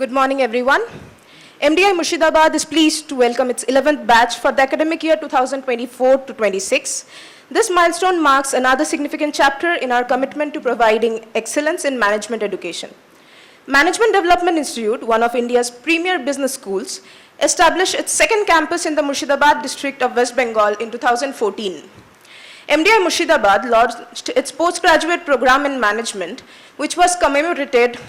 Good morning, everyone. MDI Murshidabad is pleased to welcome its 11th batch for the academic year 2024 to 26. This milestone marks another significant chapter in our commitment to providing excellence in management education. Management Development Institute, one of India's premier business schools, established its second campus in the Murshidabad district of West Bengal in 2014. MDI Murshidabad launched its postgraduate program in management, which was commemorated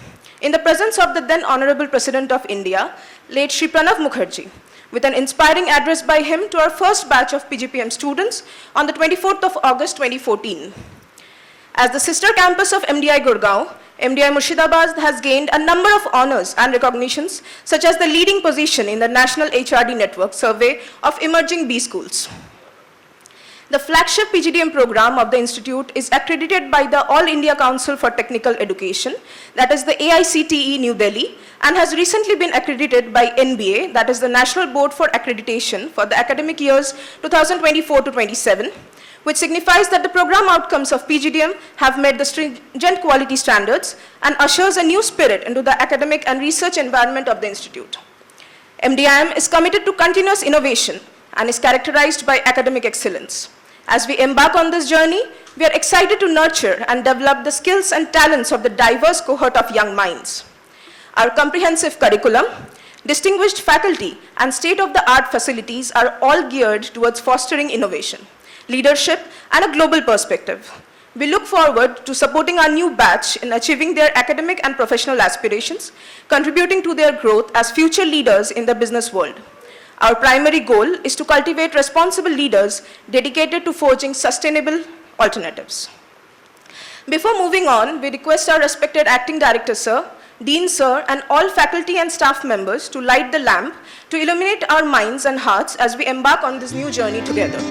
in the presence of the then Honorable President of India, late Shri Pranav Mukherjee, with an inspiring address by him to our first batch of PGPM students on the 24th of August 2014. As the sister campus of MDI Gurgaon, MDI Murshidabad has gained a number of honors and recognitions, such as the leading position in the National HRD Network Survey of Emerging B Schools. The flagship PGDM program of the institute is accredited by the All India Council for Technical Education, that is the AICTE New Delhi, and has recently been accredited by NBA, that is the National Board for Accreditation for the academic years 2024 to 27, which signifies that the program outcomes of PGDM have met the stringent quality standards and ushers a new spirit into the academic and research environment of the institute. MDIM is committed to continuous innovation and is characterized by academic excellence. As we embark on this journey, we are excited to nurture and develop the skills and talents of the diverse cohort of young minds. Our comprehensive curriculum, distinguished faculty, and state-of-the-art facilities are all geared towards fostering innovation, leadership, and a global perspective. We look forward to supporting our new batch in achieving their academic and professional aspirations, contributing to their growth as future leaders in the business world. Our primary goal is to cultivate responsible leaders dedicated to forging sustainable alternatives. Before moving on, we request our respected Acting Director Sir, Dean Sir, and all faculty and staff members to light the lamp to illuminate our minds and hearts as we embark on this new journey together.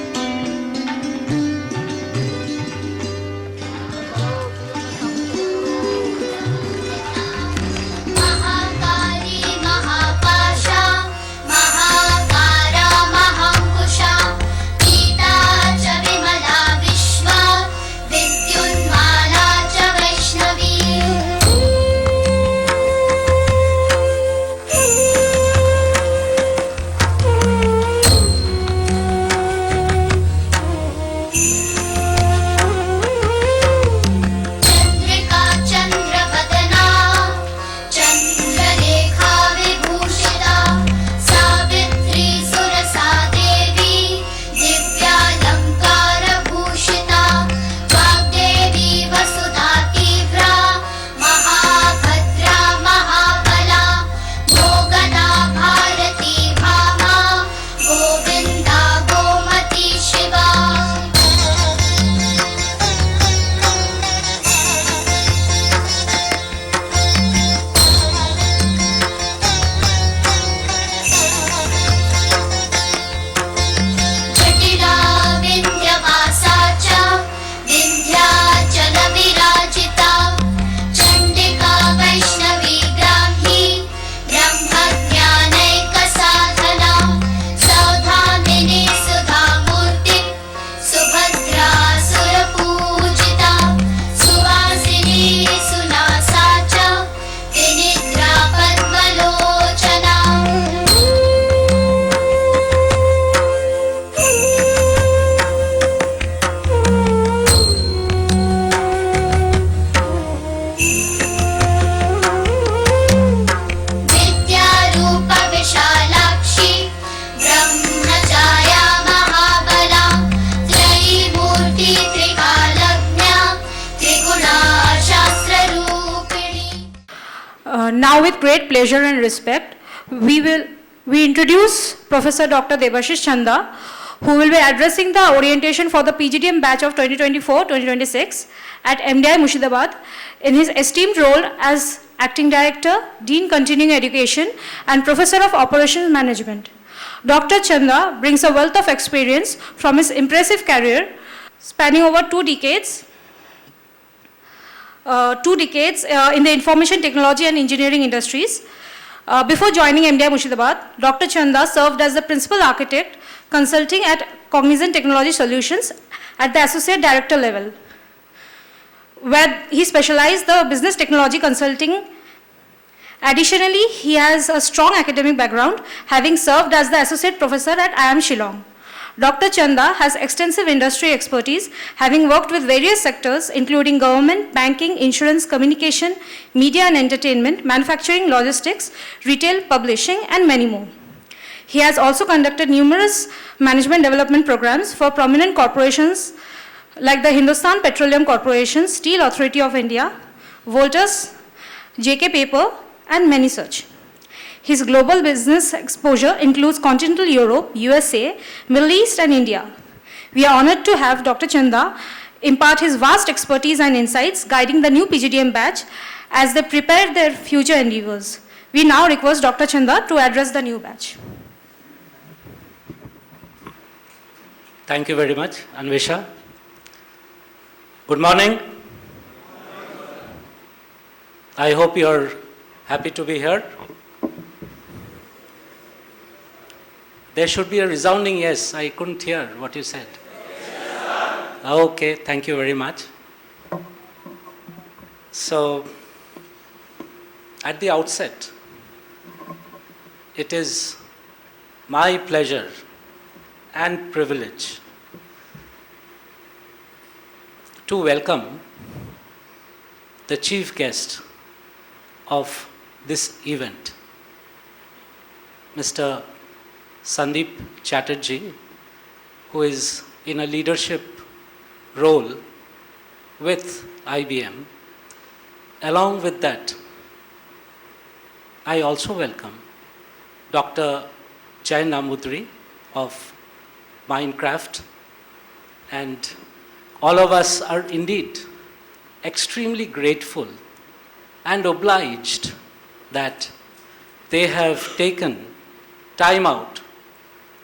Now with great pleasure and respect, we introduce Professor Dr. Debashish Chanda, who will be addressing the orientation for the PGDM batch of 2024-2026 at MDI Murshidabad in his esteemed role as Acting Director, Dean Continuing Education, and Professor of Operations Management. Dr. Chanda brings a wealth of experience from his impressive career spanning over 2 decades in the information technology and engineering industries. Before joining MDI Murshidabad, Dr. Chanda served as the principal architect consulting at Cognizant Technology Solutions at the associate director level, where he specialized the business technology consulting Additionally, he has a strong academic background, having served as the associate professor at IIM Shillong. Dr. Chanda has extensive industry expertise, having worked with various sectors including government, banking, insurance, communication, media and entertainment, manufacturing, logistics, retail, publishing, and many more. He has also conducted numerous management development programs for prominent corporations like the Hindustan Petroleum Corporation, Steel Authority of India, Voltas, JK Paper, and many such. His global business exposure includes continental Europe, USA, Middle East, and India. We are honored to have Dr. Chanda impart his vast expertise and insights guiding the new PGDM batch as they prepare their future endeavors. We now request Dr. Chanda to address the new batch. Thank you very much, Anvesha. Good morning. I hope you are happy to be here. There should be a resounding yes. I couldn't hear what you said. Yes, okay, thank you very much. So, at the outset, it is my pleasure and privilege to welcome the chief guest of this event, Mr. Sandeep Chatterjee, who is in a leadership role with IBM. Along with that, I also welcome Dr. Jay Namudri of Minecraft, and all of us are indeed extremely grateful and obliged that they have taken time out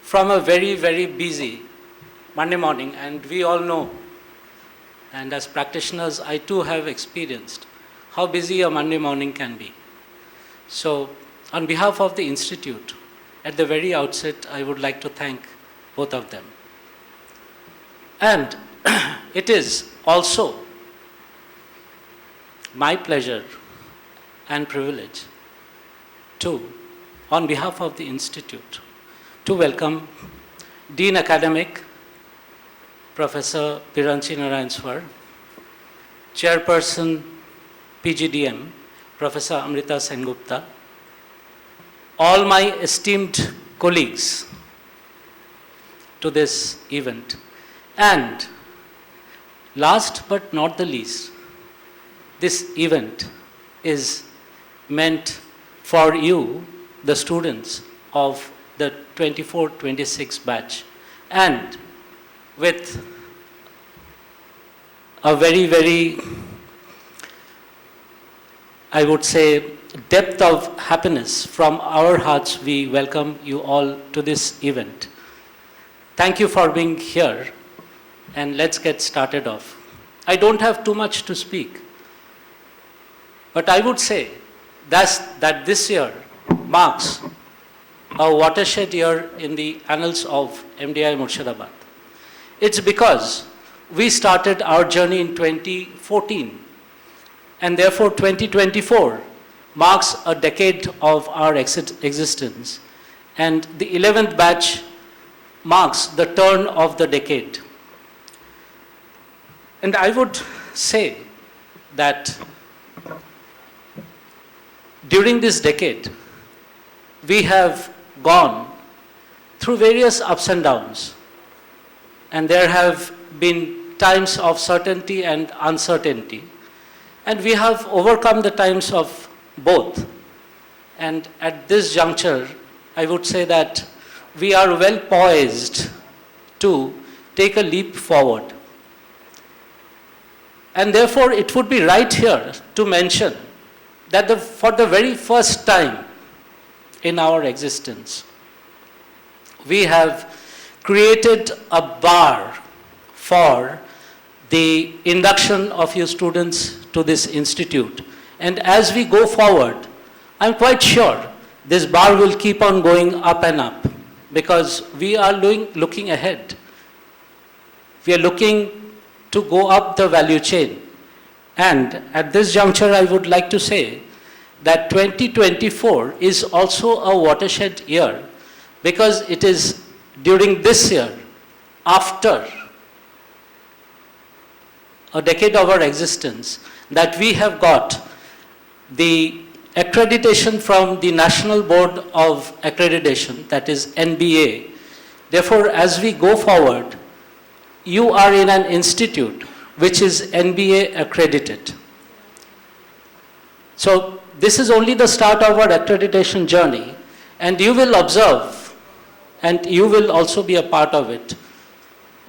from a very, very busy Monday morning, and we all know, and as practitioners, I too have experienced how busy a Monday morning can be. So, on behalf of the Institute, at the very outset, I would like to thank both of them. And it is also my pleasure and privilege to, on behalf of the Institute, to welcome Dean Academic, Professor Piranchi Narayanswar, Chairperson PGDM, Professor Amrita Sengupta, all my esteemed colleagues to this event, and last but not the least, this event is meant for you, the students of the 24-26 batch, and with a very, very, I would say, depth of happiness from our hearts, we welcome you all to this event. Thank you for being here, and let's get started off. I don't have too much to speak, but I would say that this year marks a watershed year in the annals of MDI Murshidabad. It's because we started our journey in 2014, and therefore 2024 marks a decade of our existence, and the 11th batch marks the turn of the decade. And I would say that during this decade, we have gone through various ups and downs, and there have been times of certainty and uncertainty, and we have overcome the times of both. And at this juncture, I would say that we are well poised to take a leap forward. And therefore, it would be right here to mention that for the very first time in our existence, we have created a bar for the induction of you students to this institute. And as we go forward, I'm quite sure this bar will keep on going up and up, because we are looking ahead. We are looking to go up the value chain. And at this juncture, I would like to say that 2024 is also a watershed year, because it is during this year, after a decade of our existence, that we have got the accreditation from the National Board of Accreditation, that is NBA. Therefore, as we go forward, you are in an institute which is NBA accredited. So this is only the start of our accreditation journey, and you will observe, and you will also be a part of it,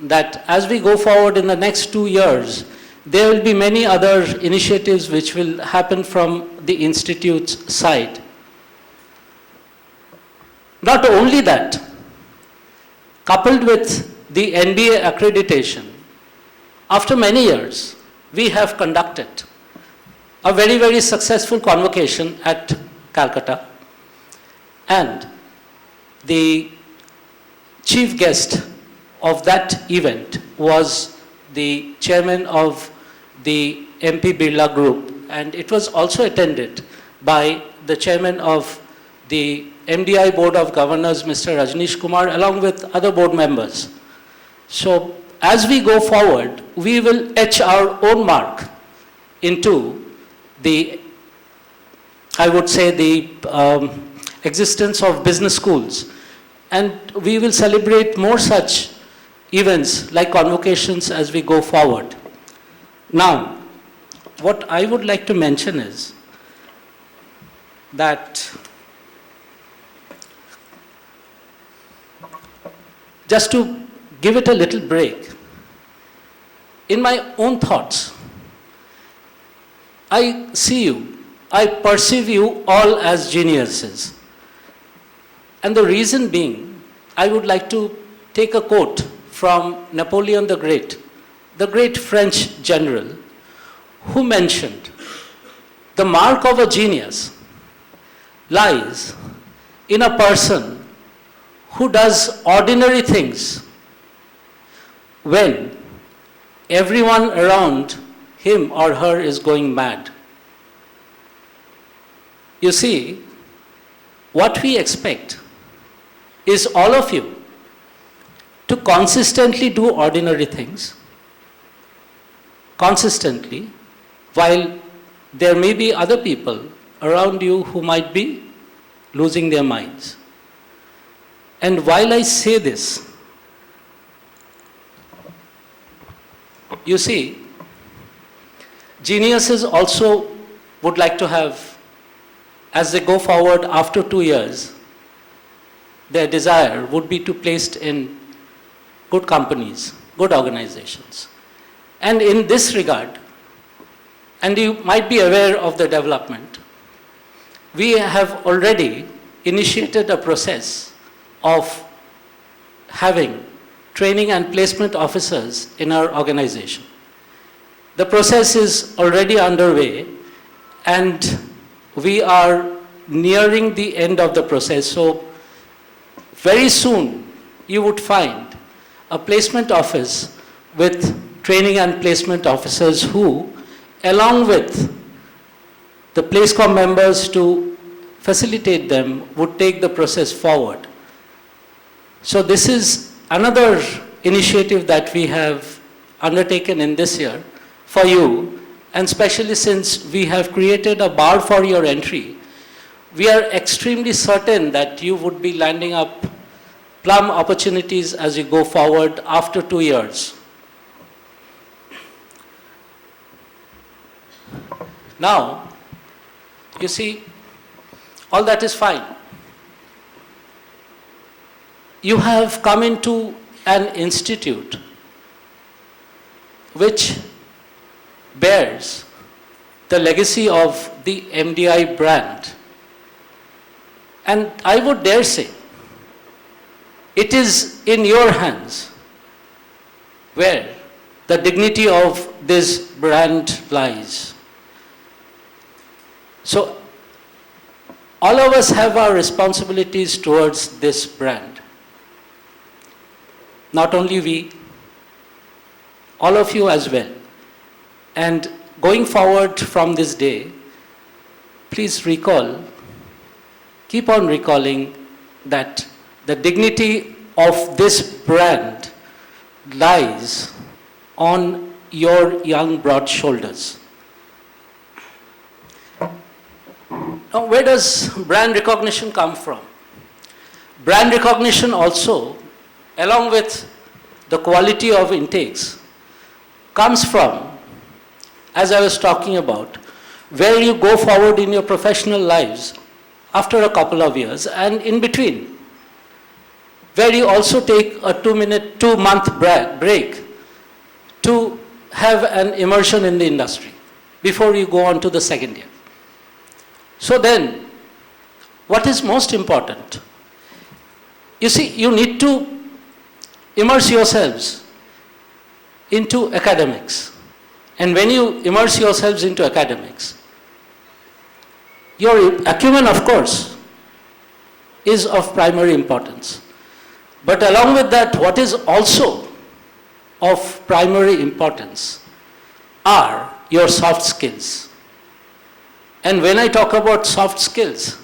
that as we go forward in the next 2 years, there will be many other initiatives which will happen from the institute's side. Not only that, coupled with the NBA accreditation, after many years, we have conducted a very, very successful convocation at Calcutta, and the chief guest of that event was the chairman of the MP Birla Group, and it was also attended by the chairman of the MDI Board of Governors, Mr. Rajneesh Kumar, along with other board members. So as we go forward, we will etch our own mark into the, I would say, the existence of business schools. And we will celebrate more such events like convocations as we go forward. Now, what I would like to mention is that just to give it a little break, in my own thoughts, I see you, I perceive you all as geniuses. And the reason being, I would like to take a quote from Napoleon the great French general, who mentioned, the mark of a genius lies in a person who does ordinary things when everyone around him or her is going mad. You see, what we expect is all of you to consistently do ordinary things, consistently, while there may be other people around you who might be losing their minds. And while I say this, you see, geniuses also would like to have, as they go forward after 2 years, their desire would be to be placed in good companies, good organizations. And in this regard, and you might be aware of the development, we have already initiated a process of having training and placement officers in our organization. The process is already underway, and we are nearing the end of the process. So very soon you would find a placement office with training and placement officers who, along with the PlaceCom members to facilitate them, would take the process forward. So this is another initiative that we have undertaken in this year for you, and especially since we have created a bar for your entry, we are extremely certain that you would be landing up plum opportunities as you go forward after 2 years. Now, you see, all that is fine. You have come into an institute which bears the legacy of the MDI brand. And I would dare say, it is in your hands where the dignity of this brand lies. So, all of us have our responsibilities towards this brand. Not only we, all of you as well. And going forward from this day, please recall, keep on recalling that the dignity of this brand lies on your young, broad shoulders. Now, where does brand recognition come from? Brand recognition also, along with the quality of intakes, comes from, as I was talking about, where you go forward in your professional lives after a couple of years and in between, where you also take a 2-month break to have an immersion in the industry before you go on to the second year. So then, what is most important? You see, you need to immerse yourselves into academics. And when you immerse yourselves into academics, your acumen, of course, is of primary importance. But along with that, what is also of primary importance are your soft skills. And when I talk about soft skills,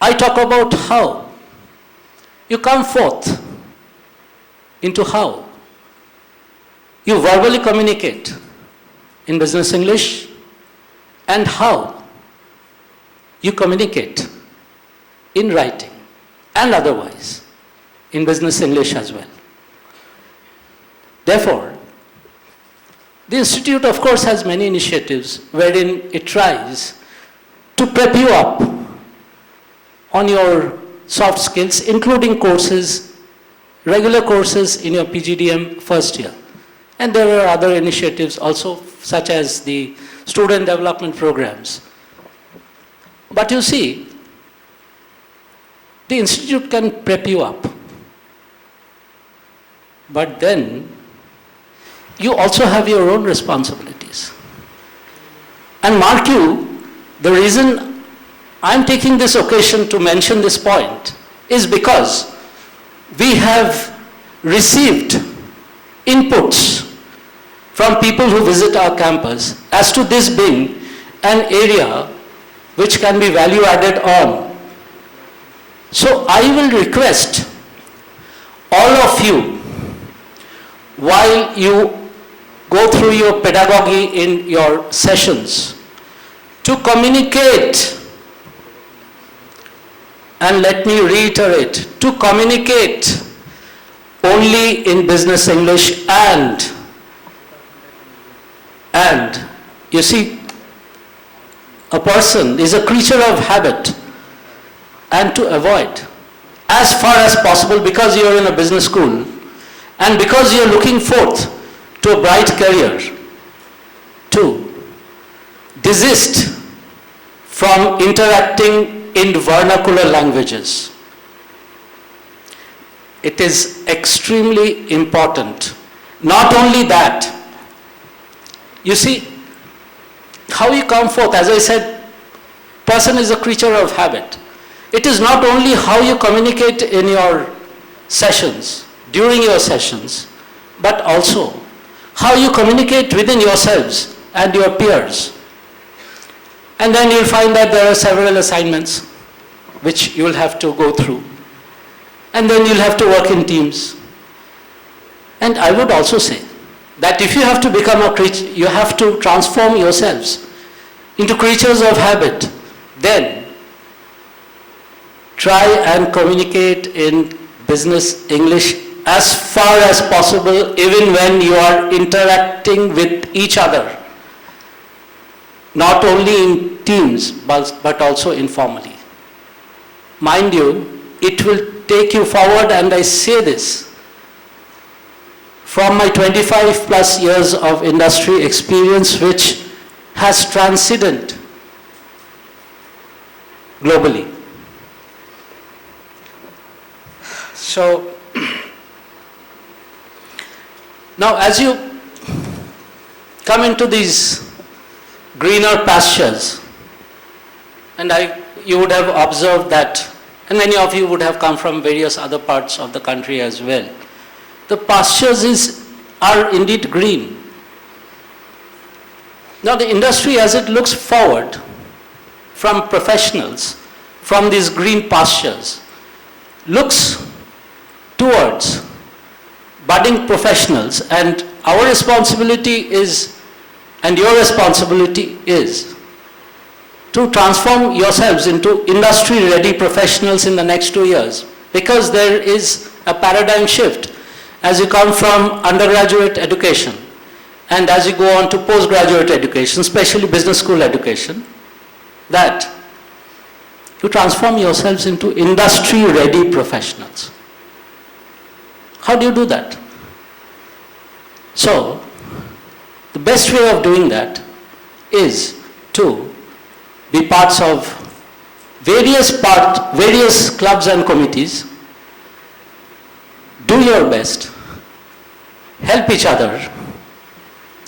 I talk about how you come forth into how you verbally communicate in business English and how you communicate in writing and otherwise in business English as well. Therefore, the Institute, of course, has many initiatives wherein it tries to prep you up on your soft skills, including courses, regular courses in your PGDM first year. And there are other initiatives also, such as the student development programs. But you see, the Institute can prep you up. But then, you also have your own responsibilities. And mark you, the reason I'm taking this occasion to mention this point is because we have received inputs from people who visit our campus as to this being an area which can be value added on. So I will request all of you, while you go through your pedagogy in your sessions, to communicate, and let me reiterate, to communicate only in business English and you see, a person is a creature of habit, and to avoid as far as possible, because you are in a business school and because you are looking forth to a bright career, to desist from interacting in vernacular languages. It is extremely important. Not only that, you see, how you come forth, as I said, person is a creature of habit. It is not only how you communicate in your sessions, during your sessions, but also how you communicate within yourselves and your peers. And then you'll find that there are several assignments which you'll have to go through. And then you'll have to work in teams. And I would also say that if you have to become a creature, you have to transform yourselves into creatures of habit, then try and communicate in business English as far as possible, even when you are interacting with each other. Not only in teams, but also informally. Mind you, it will take you forward, and I say this from my 25 plus years of industry experience, which has transcended globally. So, now as you come into these greener pastures, and you would have observed that, and many of you would have come from various other parts of the country as well. The pastures are indeed green. Now the industry, as it looks forward from professionals from these green pastures looks towards budding professionals, and our responsibility is, and your responsibility is, to transform yourselves into industry-ready professionals in the next 2 years, because there is a paradigm shift as you come from undergraduate education and as you go on to postgraduate education, especially business school education, that you transform yourselves into industry-ready professionals. How do you do that? So, the best way of doing that is to be parts of various clubs and committees. Do your best. Help each other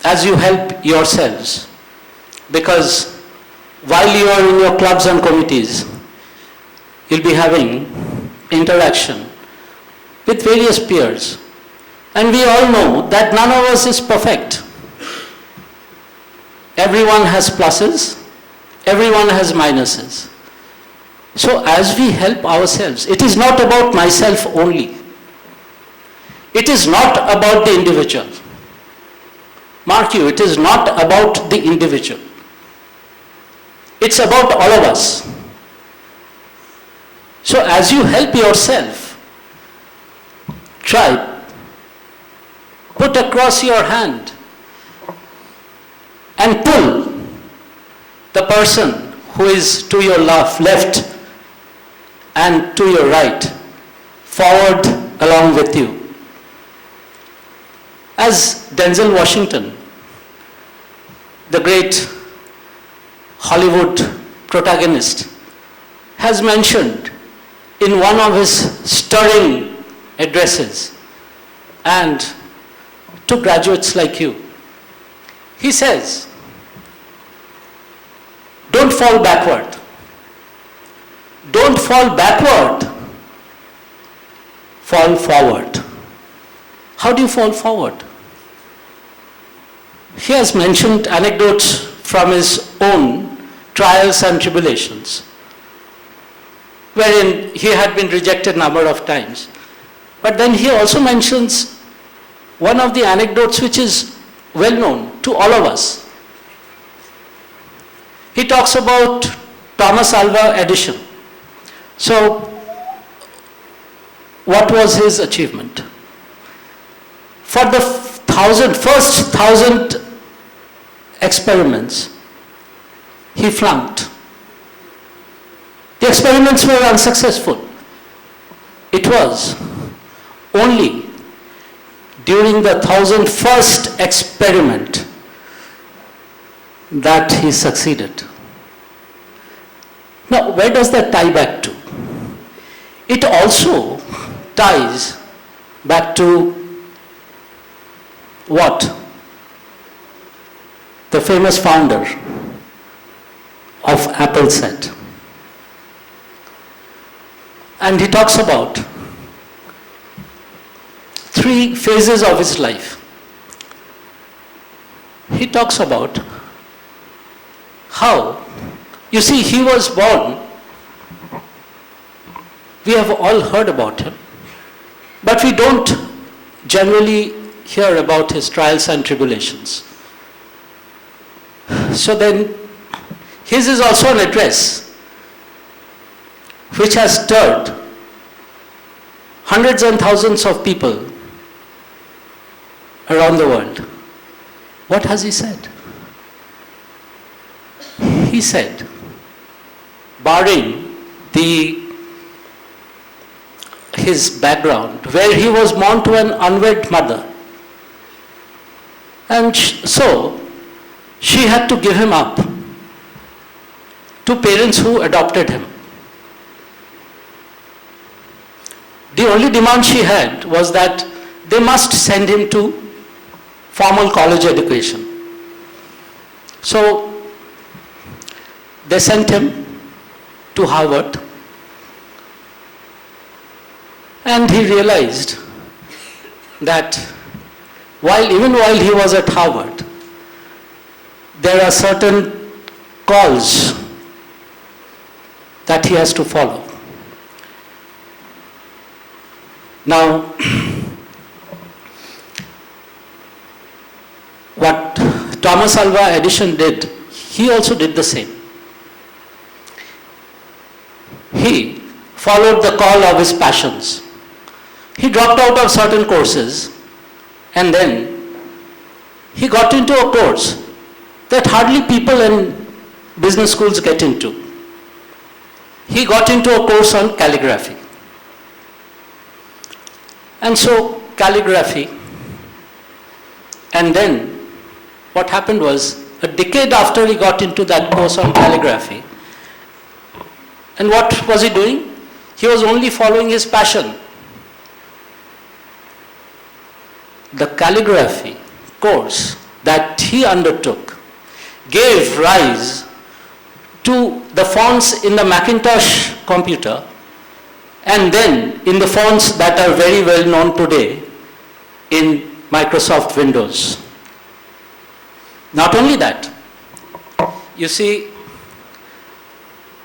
as you help yourselves. Because while you are in your clubs and committees, you'll be having interaction with various peers. And we all know that none of us is perfect. Everyone has pluses, everyone has minuses. So as we help ourselves, it is not about myself only. It is not about the individual. Mark you, it is not about the individual. It's about all of us. So as you help yourself, try, put across your hand and pull the person who is to your left and to your right forward along with you. As Denzel Washington, the great Hollywood protagonist, has mentioned in one of his stirring addresses, and to graduates like you, he says, don't fall backward. Don't fall backward. Fall forward. How do you fall forward? He has mentioned anecdotes from his own trials and tribulations, wherein he had been rejected a number of times. But then he also mentions one of the anecdotes which is well known to all of us. He talks about Thomas Alva Edison. So, what was his achievement? For the first 1,000 experiments, he flunked. The experiments were unsuccessful. It was only during the 1,001st experiment that he succeeded. Now, where does that tie back to? It also ties back to what the famous founder of Apple said. And he talks about 3 phases of his life. He talks about how, you see, he was born, we have all heard about him, but we don't generally hear about his trials and tribulations. So then, his is also an address which has stirred hundreds and thousands of people around the world. What has he said? He said, barring his background, where he was born to an unwed mother, and so she had to give him up to parents who adopted him. The only demand she had was that they must send him to formal college education. So they sent him to Harvard, and he realized that even while he was at Harvard, there are certain calls that he has to follow. Now, what Thomas Alva Edison did, he also did the same. He followed the call of his passions. He dropped out of certain courses and then he got into a course that hardly people in business schools get into. He got into a course on calligraphy. And so calligraphy, and then what happened was, a decade after he got into that course on calligraphy, and what was he doing? He was only following his passion. The calligraphy course that he undertook gave rise to the fonts in the Macintosh computer, and then in the fonts that are very well known today in Microsoft Windows. Not only that, you see,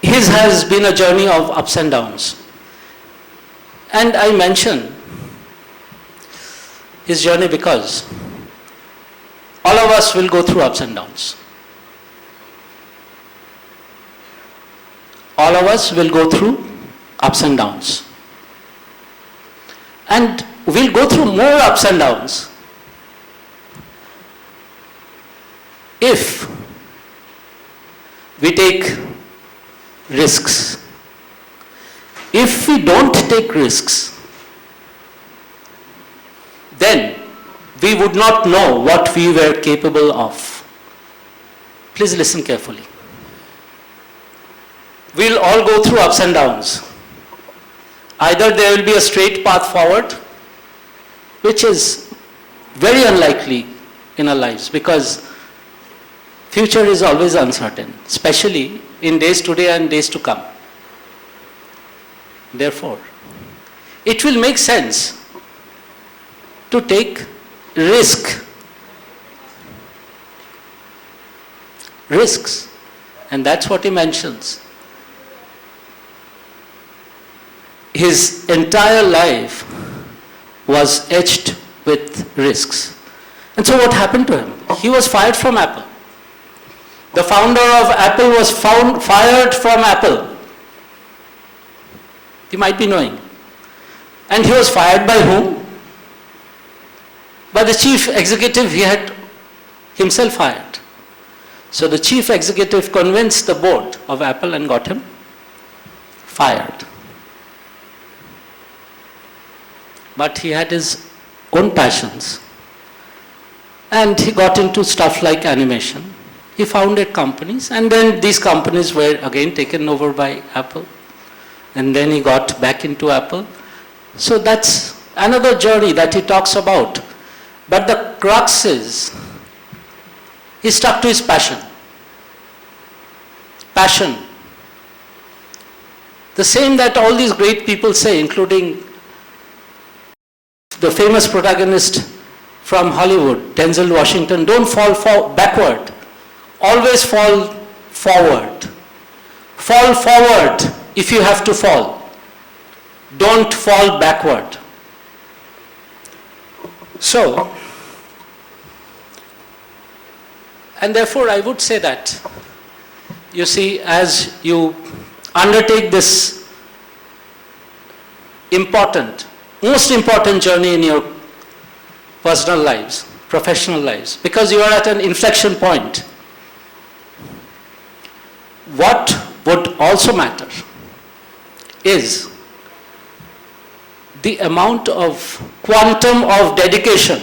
his has been a journey of ups and downs. And I mention his journey because all of us will go through ups and downs. All of us will go through ups and downs. And we'll go through more ups and downs if we take risks. If we don't take risks, then we would not know what we were capable of. Please listen carefully. We'll all go through ups and downs. Either there will be a straight path forward, which is very unlikely in our lives because future is always uncertain, especially in days today and days to come. Therefore, it will make sense to take risks, and that's what he mentions. His entire life was etched with risks. And so what happened to him? He was fired from Apple. The founder of Apple was fired from Apple. You might be knowing. And he was fired by whom? By the chief executive he had himself hired. So the chief executive convinced the board of Apple and got him fired. But he had his own passions. And he got into stuff like animation. He founded companies, and then these companies were again taken over by Apple. And then he got back into Apple. So that's another journey that he talks about. But the crux is, he stuck to his passion. Passion. The same that all these great people say, including the famous protagonist from Hollywood, Denzel Washington, don't fall backward. Always fall forward. Fall forward if you have to fall. Don't fall backward. So, and therefore I would say that, you see, as you undertake this most important journey in your personal lives, professional lives, because you are at an inflection point, what would also matter is the amount of quantum of dedication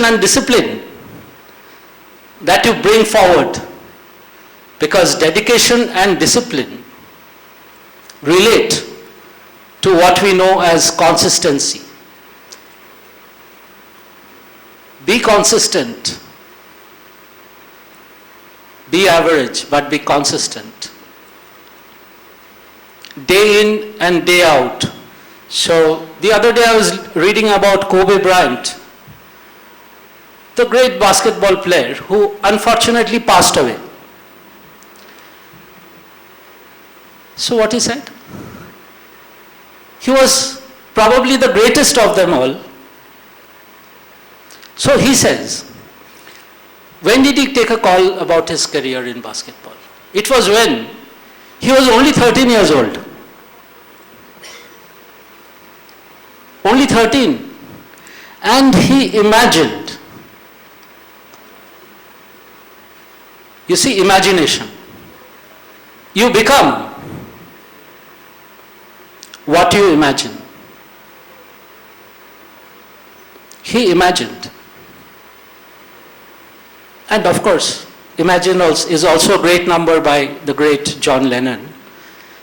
and discipline that you bring forward, because dedication and discipline relate to what we know as consistency. Be consistent. Be average, but be consistent. Day in and day out. So the other day I was reading about Kobe Bryant, the great basketball player who unfortunately passed away. So what he said? He was probably the greatest of them all. So he says, when did he take a call about his career in basketball? It was when he was only 13 years old. Only 13. And he imagined. You see, imagination. You become what you imagine. He imagined. And of course, Imagine is also a great number by the great John Lennon.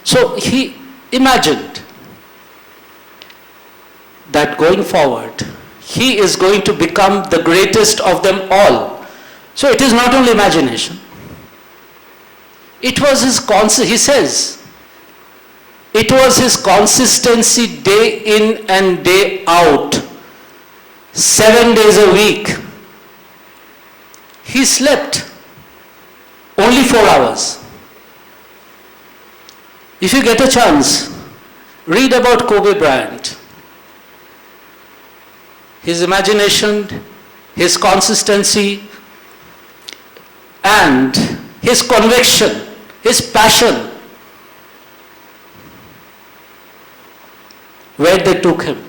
So he imagined that going forward, he is going to become the greatest of them all. So it is not only imagination. It was his he says, it was his consistency day in and day out, 7 days a week. He slept only 4 hours. If you get a chance, read about Kobe Bryant. His imagination, his consistency, and his conviction, his passion, where they took him.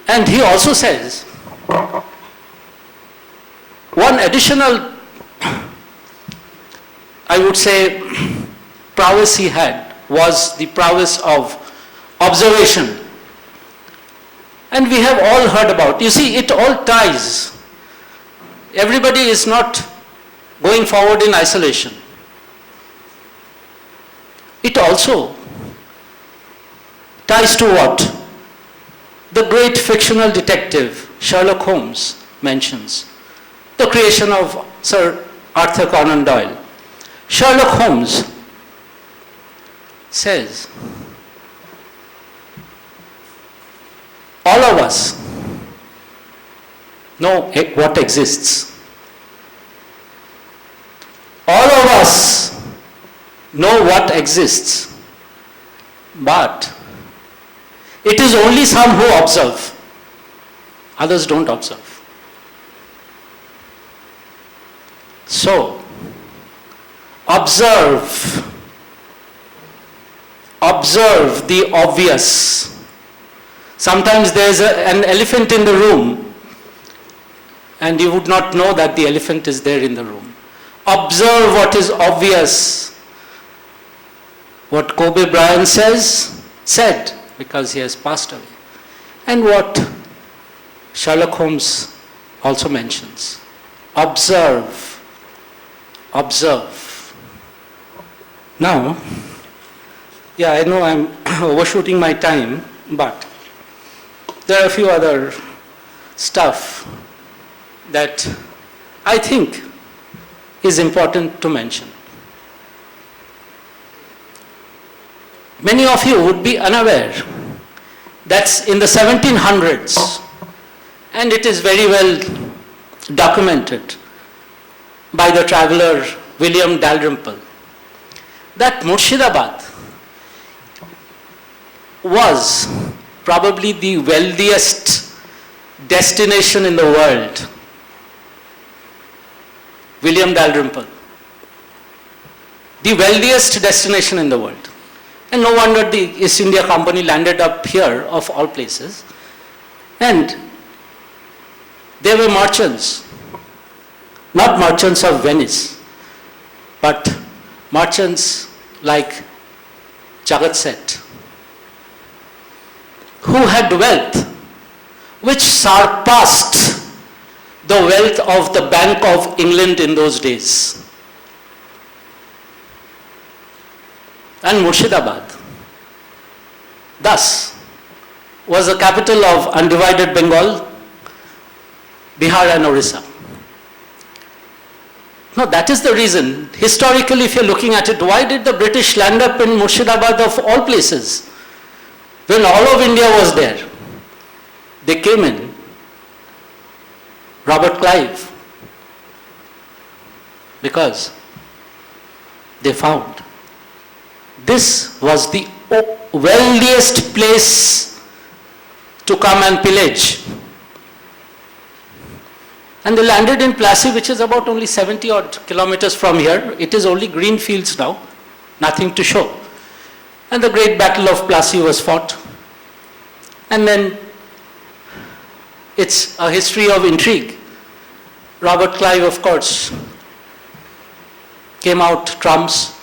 And he also says, one additional, I would say, prowess he had was the prowess of observation. And we have all heard about. You see, it all ties. Everybody is not going forward in isolation. It also ties to what the great fictional detective Sherlock Holmes mentions, the creation of Sir Arthur Conan Doyle. Sherlock Holmes says, all of us know what exists. All of us know what exists, but it is only some who observe. Others don't observe. So, observe the obvious. Sometimes there is an elephant in the room and you would not know that the elephant is there in the room. Observe what is obvious. What Kobe Bryant said, because he has passed away. And what Sherlock Holmes also mentions. Observe. Now, yeah, I know I'm overshooting my time, but there are a few other stuff that I think is important to mention. Many of you would be unaware that's in the 1700s, and it is very well documented by the traveler William Dalrymple, that Murshidabad was probably the wealthiest destination in the world. William Dalrymple. The wealthiest destination in the world. And no wonder the East India Company landed up here, of all places. And they were merchants. Not merchants of Venice, but merchants like Jagat Seth, who had wealth which surpassed the wealth of the Bank of England in those days. And Murshidabad, thus, was the capital of undivided Bengal, Bihar and Orissa. Now that is the reason, historically if you're looking at it, why did the British land up in Murshidabad of all places? When all of India was there, they came in. Robert Clive, because they found this was the wealthiest place to come and pillage. And they landed in Plassey, which is about only 70 odd kilometers from here. It is only green fields now, nothing to show. And the great battle of Plassey was fought. And then it's a history of intrigue. Robert Clive, of course, came out trumps.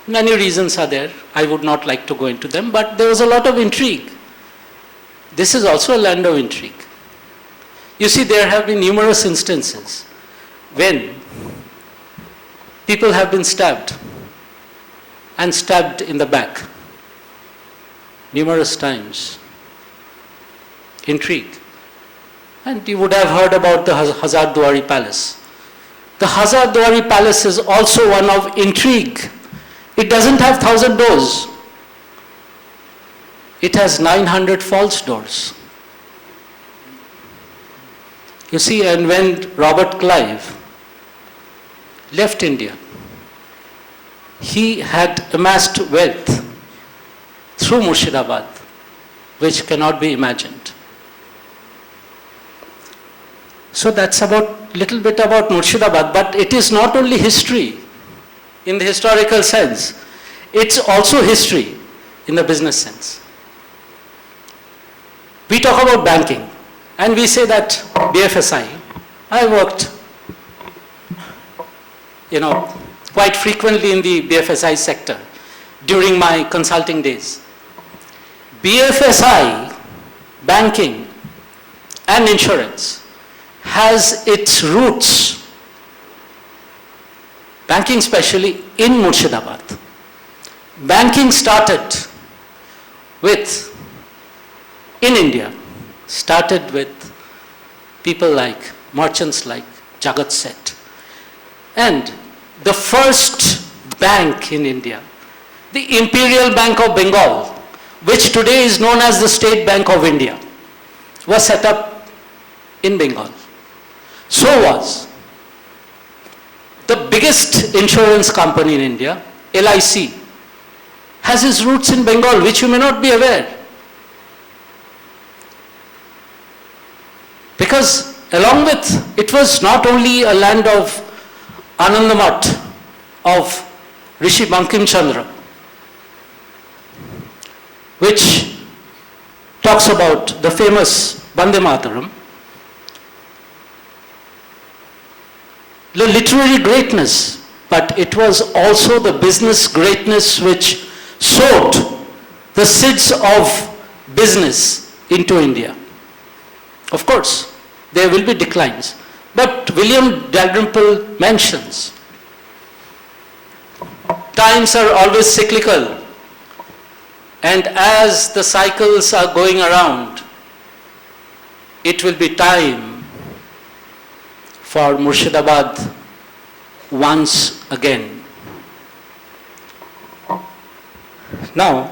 Many reasons are there. I would not like to go into them, but there was a lot of intrigue. This is also a land of intrigue. You see, there have been numerous instances when people have been stabbed and stabbed in the back. Numerous times. Intrigue. And you would have heard about the Hazardwari Palace. The Hazardwari Palace is also one of intrigue. It doesn't have 1,000 doors. It has 900 false doors. You see, and when Robert Clive left India, he had amassed wealth through Murshidabad, which cannot be imagined. So that's about little bit about Murshidabad, but it is not only history in the historical sense, it's also history in the business sense. We talk about banking and we say that BFSI. I worked, quite frequently in the BFSI sector during my consulting days. BFSI, banking and insurance, has its roots, banking especially, in Murshidabad. Banking started in India, started with people like, merchants like Jagat Seth. And the first bank in India, the Imperial Bank of Bengal, which today is known as the State Bank of India, was set up in Bengal. So was the biggest insurance company in India, LIC, has its roots in Bengal, which you may not be aware. Because along with, it was not only a land of Anandamath, of Rishi Bankim Chandra, which talks about the famous Bande Mataram, the literary greatness, but it was also the business greatness which sowed the seeds of business into India. Of course, there will be declines, but William Dalrymple mentions times are always cyclical, and as the cycles are going around, it will be time for Murshidabad once again. Now,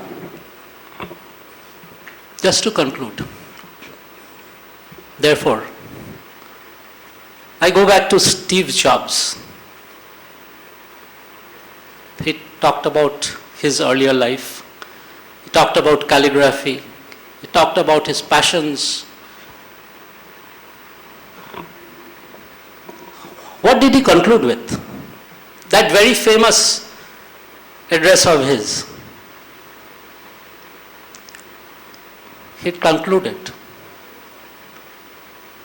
just to conclude, therefore, I go back to Steve Jobs. He talked about his earlier life. He talked about calligraphy. He talked about his passions. What did he conclude with? That very famous address of his. He concluded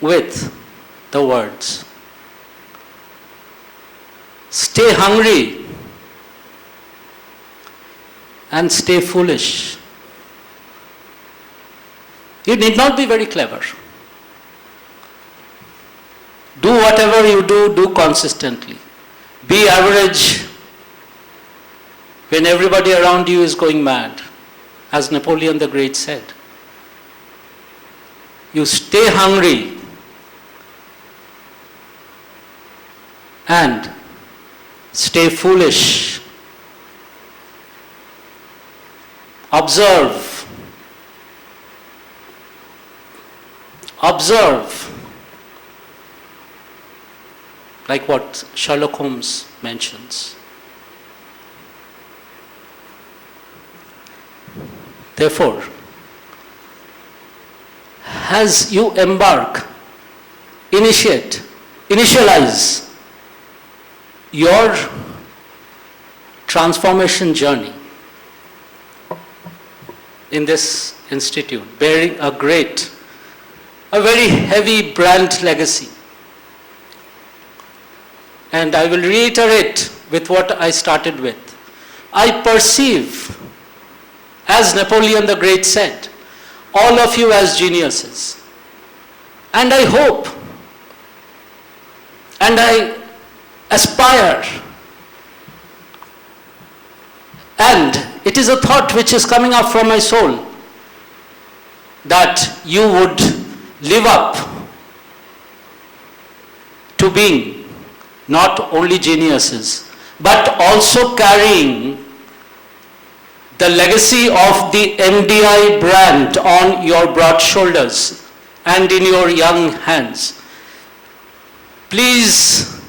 with the words, "Stay hungry and stay foolish." You need not be very clever. Do whatever you do consistently. Be average when everybody around you is going mad, as Napoleon the Great said. You stay hungry and stay foolish. Observe. Like what Sherlock Holmes mentions. Therefore, as you initialize your transformation journey in this institute, bearing a very heavy brand legacy. And I will reiterate with what I started with. I perceive, as Napoleon the Great said, all of you as geniuses. And I hope and I aspire, and it is a thought which is coming up from my soul, that you would live up to being not only geniuses, but also carrying the legacy of the MDI brand on your broad shoulders and in your young hands. Please,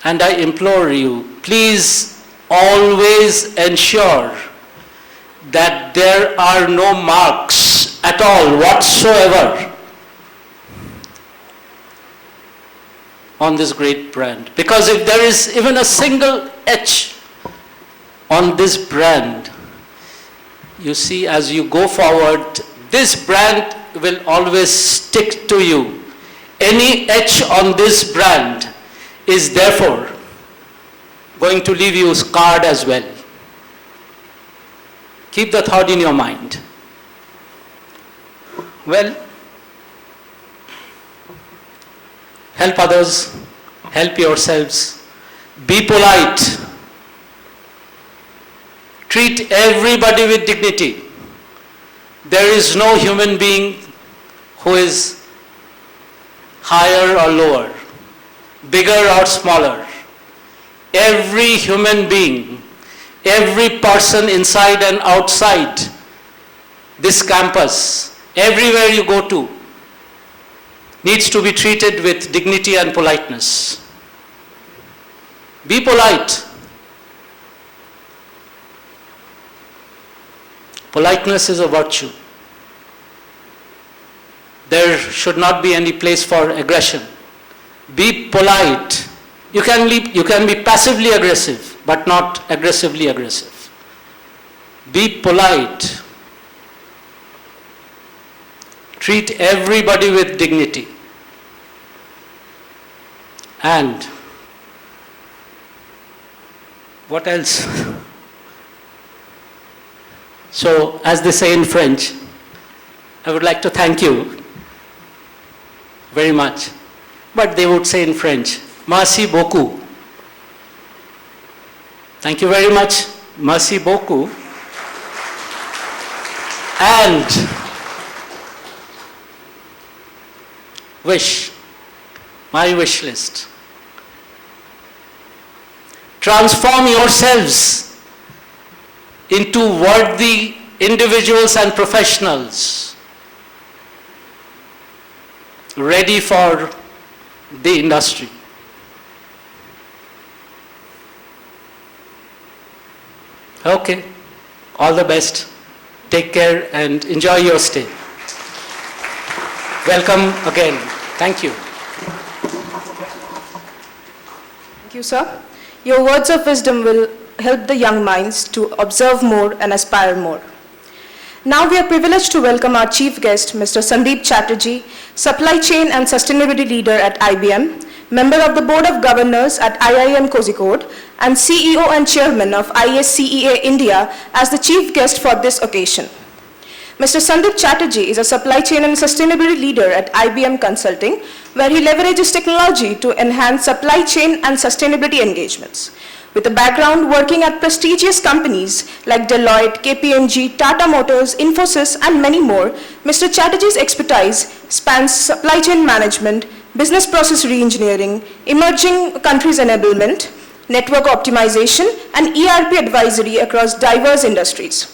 and I implore you, please always ensure that there are no marks at all whatsoever on this great brand. Because if there is even a single H on this brand, you see, as you go forward, this brand will always stick to you. Any H on this brand is therefore going to leave you scarred as well. Keep the thought in your mind. Well, help others, help yourselves, be polite, treat everybody with dignity. There is no human being who is higher or lower, bigger or smaller. Every human being, every person inside and outside this campus, everywhere you go to, needs to be treated with dignity and politeness. Be polite. Politeness is a virtue. There should not be any place for aggression. Be polite. You can be passively aggressive, but not aggressively aggressive. Be polite. Treat everybody with dignity. And what else? So, as they say in French, I would like to thank you very much. But they would say in French, merci beaucoup. Thank you very much. Merci beaucoup. And my wish list. Transform yourselves into worthy individuals and professionals ready for the industry. Okay, all the best. Take care and enjoy your stay. Welcome again. Thank you. Thank you, sir. Your words of wisdom will help the young minds to observe more and aspire more. Now we are privileged to welcome our chief guest, Mr. Sandeep Chatterjee, Supply Chain and Sustainability Leader at IBM, Member of the Board of Governors at IIM Kozhikode, and CEO and Chairman of ISCEA India as the chief guest for this occasion. Mr. Sandeep Chatterjee is a Supply Chain and Sustainability Leader at IBM Consulting, where he leverages technology to enhance supply chain and sustainability engagements. With a background working at prestigious companies like Deloitte, KPMG, Tata Motors, Infosys, and many more, Mr. Chatterjee's expertise spans supply chain management, business process reengineering, emerging countries enablement, network optimization, and ERP advisory across diverse industries.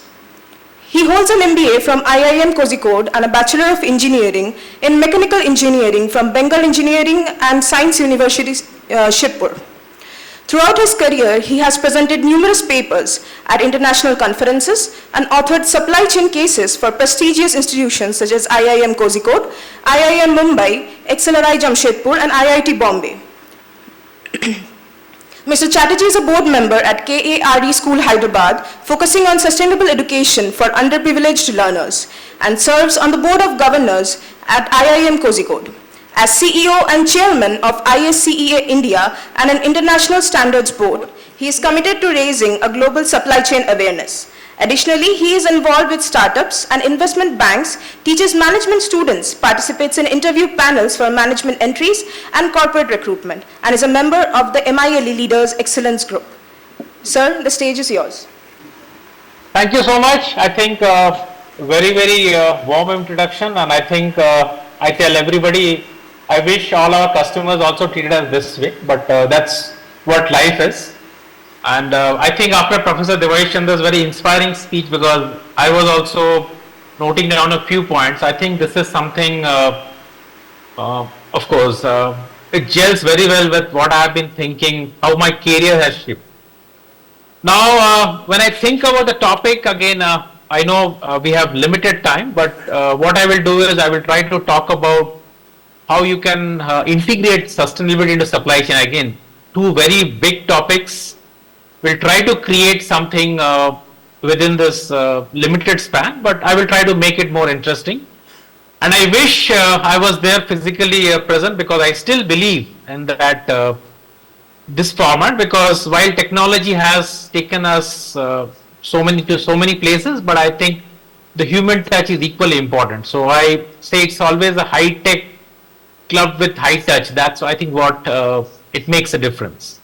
He holds an MBA from IIM Kozhikode and a Bachelor of Engineering in Mechanical Engineering from Bengal Engineering and Science University, Shibpur. Throughout his career, he has presented numerous papers at international conferences and authored supply chain cases for prestigious institutions such as IIM Kozhikode, IIM Mumbai, XLRI Jamshedpur, and IIT Bombay. Mr. Chatterjee is a board member at KARE School, Hyderabad, focusing on sustainable education for underprivileged learners, and serves on the board of governors at IIM Kozhikode. As CEO and chairman of ISCEA India and an international standards board, he is committed to raising a global supply chain awareness. Additionally, he is involved with startups and investment banks, teaches management students, participates in interview panels for management entries and corporate recruitment, and is a member of the MILE Leaders Excellence Group. Sir, the stage is yours. Thank you so much. I think very warm introduction, and I think I tell everybody I wish all our customers also treated us this way, but that's what life is. And I think after Professor Devashi Chandra's very inspiring speech, because I was also noting down a few points, I think this is something, of course, it gels very well with what I have been thinking, how my career has shifted. Now, when I think about the topic, again, I know we have limited time, but what I will do is I will try to talk about how you can integrate sustainability into supply chain. Again, two very big topics. We'll try to create something within this limited span, but I will try to make it more interesting. And I wish I was there physically present, because I still believe in that this format, because while technology has taken us to so many places, but I think the human touch is equally important. So I say it's always a high-tech club with high touch. That's, I think, what it makes a difference.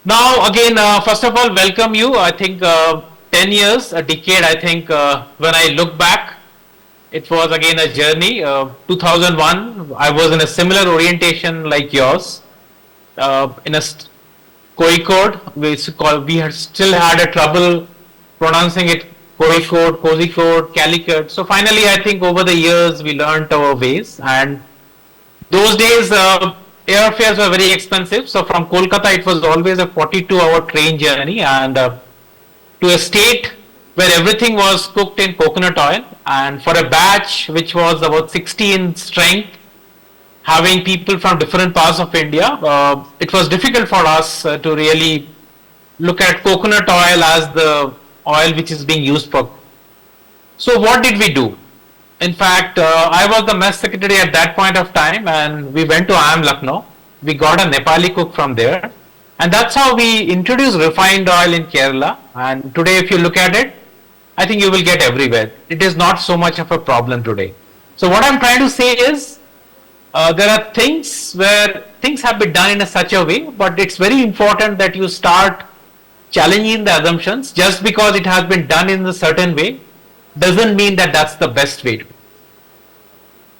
Now, again, first of all, welcome you. I think 10 years, a decade, I think when I look back, it was again a journey. 2001, I was in a similar orientation like yours. In a Kozhikode, we had still had a trouble pronouncing it Kozhikode, Calicut. So finally, I think over the years, we learned our ways, and those days, airfares were very expensive. So from Kolkata, it was always a 42-hour train journey, and to a state where everything was cooked in coconut oil, and for a batch which was about 60 in strength, having people from different parts of India, it was difficult for us to really look at coconut oil as the oil which is being used for. So what did we do? In fact, I was the mess secretary at that point of time, and we went to IIM Lucknow. We got a Nepali cook from there, and that's how we introduced refined oil in Kerala. And today, if you look at it, I think you will get everywhere. It is not so much of a problem today. So what I'm trying to say is, there are things where things have been done in such a way, but it's very important that you start challenging the assumptions. Just because it has been done in a certain way doesn't mean that that's the best way to.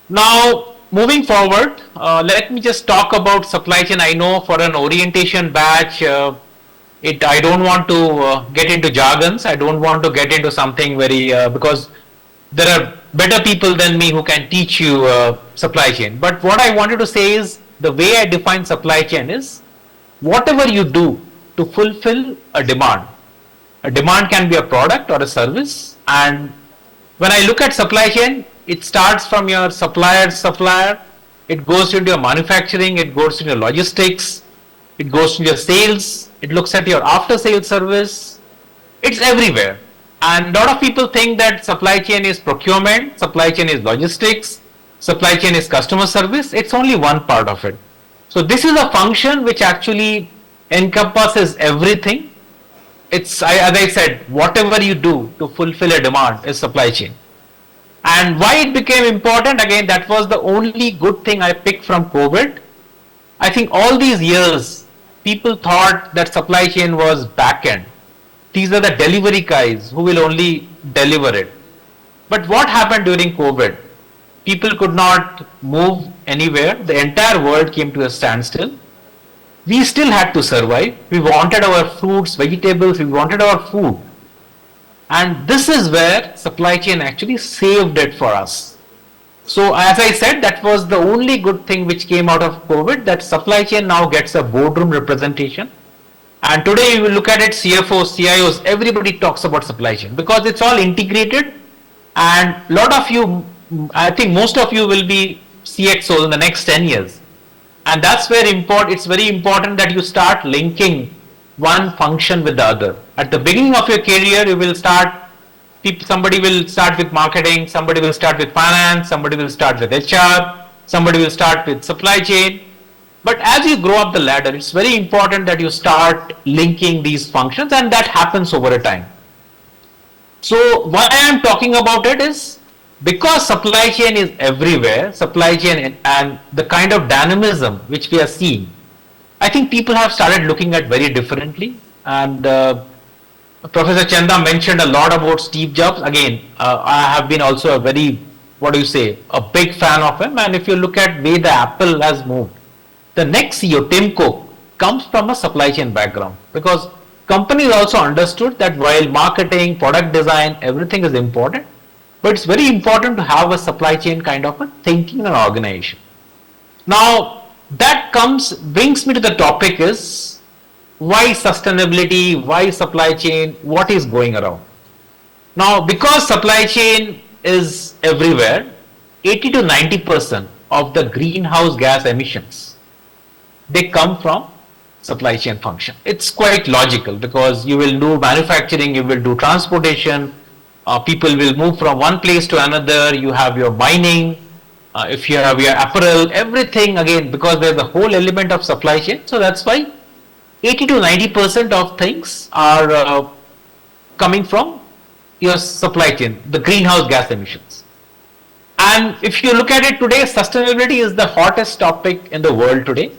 Now, moving forward, let me just talk about supply chain. I know for an orientation batch, I don't want to get into jargons. I don't want to get into something very, because there are better people than me who can teach you supply chain. But what I wanted to say is, the way I define supply chain is, whatever you do to fulfill a demand. A demand can be a product or a service, and when I look at supply chain, it starts from your supplier's supplier, it goes into your manufacturing, it goes into your logistics, it goes into your sales, it looks at your after sales service, it's everywhere. And a lot of people think that supply chain is procurement, supply chain is logistics, supply chain is customer service. It's only one part of it. So this is a function which actually encompasses everything. It's, as I said, whatever you do to fulfill a demand is supply chain. And why it became important, again, that was the only good thing I picked from COVID. I think all these years, people thought that supply chain was back end. These are the delivery guys who will only deliver it. But what happened during COVID? People could not move anywhere. The entire world came to a standstill. We still had to survive. We wanted our fruits, vegetables, we wanted our food. And this is where supply chain actually saved it for us. So as I said, that was the only good thing which came out of COVID, that supply chain now gets a boardroom representation. And today you will look at it, CFOs, CIOs, everybody talks about supply chain because it's all integrated, and lot of you, I think most of you will be CXOs in the next 10 years. And that's where it's very important that you start linking one function with the other. At the beginning of your career, you will start, somebody will start with marketing, somebody will start with finance, somebody will start with HR, somebody will start with supply chain. But as you grow up the ladder, it's very important that you start linking these functions, and that happens over a time. So why I am talking about it is because supply chain is everywhere, supply chain and the kind of dynamism which we are seeing, I think people have started looking at very differently. And Professor Chanda mentioned a lot about Steve Jobs. Again, I have been also a very, a big fan of him. And if you look at the way the Apple has moved, the next CEO, Tim Cook, comes from a supply chain background, because companies also understood that while marketing, product design, everything is important, but it's very important to have a supply chain kind of a thinking and organization. Now, that brings me to the topic is why sustainability, why supply chain, what is going around. Now, because supply chain is everywhere, 80 to 90% of the greenhouse gas emissions, they come from supply chain function. It's quite logical because you will do manufacturing, you will do transportation, people will move from one place to another, you have your mining, if you have your apparel, everything again, because there's a whole element of supply chain. So that's why 80 to 90% of things are coming from your supply chain, the greenhouse gas emissions. And if you look at it today, sustainability is the hottest topic in the world today.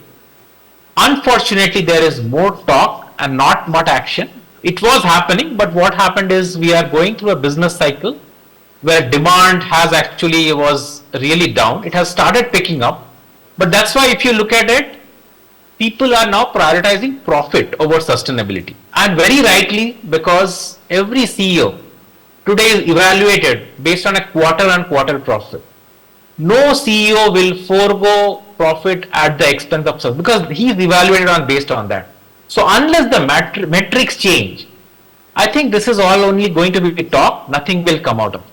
Unfortunately, there is more talk and not much action. It was happening, but what happened is we are going through a business cycle where demand was really down. It has started picking up, but that's why if you look at it, people are now prioritizing profit over sustainability. And very rightly, because every CEO today is evaluated based on a quarter-on-quarter profit. No CEO will forego profit at the expense of service because he is evaluated based on that. So unless the metrics change, I think this is all only going to be talk, nothing will come out of it.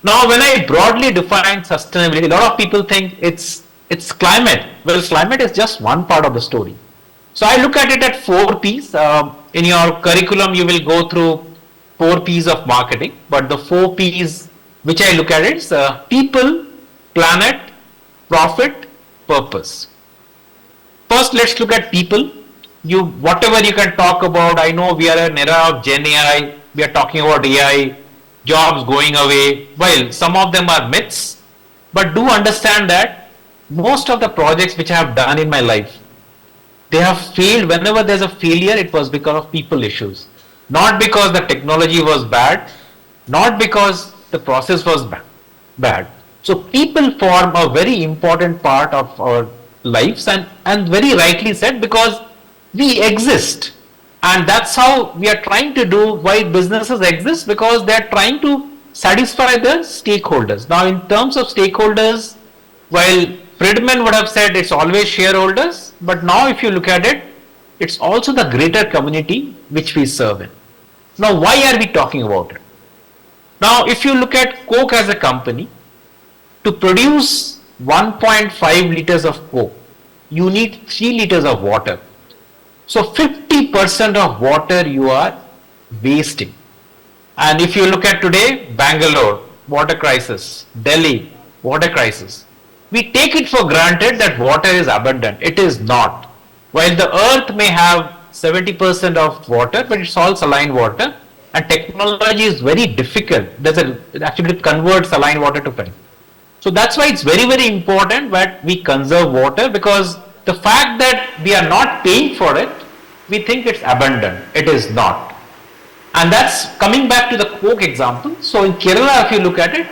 Now, when I broadly define sustainability, a lot of people think it's climate. Well, climate is just one part of the story. So I look at it at 4 P's. In your curriculum, you will go through 4 P's of marketing, but the 4 P's which I look at it is people, planet, profit, purpose. First, let's look at people. Whatever you can talk about, I know we are in an era of Gen AI, we are talking about AI, jobs going away. Well, some of them are myths, but do understand that most of the projects which I have done in my life, they have failed. Whenever there's a failure, it was because of people issues. Not because the technology was bad, not because the process was bad. So people form a very important part of our lives, and very rightly said, because we exist. And that's how we are trying to do why businesses exist, because they are trying to satisfy the stakeholders. Now, in terms of stakeholders, while Friedman would have said it's always shareholders, but now if you look at it, it's also the greater community which we serve in. Now, why are we talking about it? Now, if you look at Coke as a company, to produce 1.5 liters of Coke, you need 3 liters of water. So 50% of water you are wasting. And if you look at today, Bangalore, water crisis, Delhi, water crisis, we take it for granted that water is abundant. It is not. While the earth may have 70% of water, but it's all saline water, and technology is very difficult. It actually converts saline water to fresh. So that's why it's very, very important that we conserve water, because the fact that we are not paying for it, we think it's abundant. It is not. And that's coming back to the Coke example. So in Kerala, if you look at it,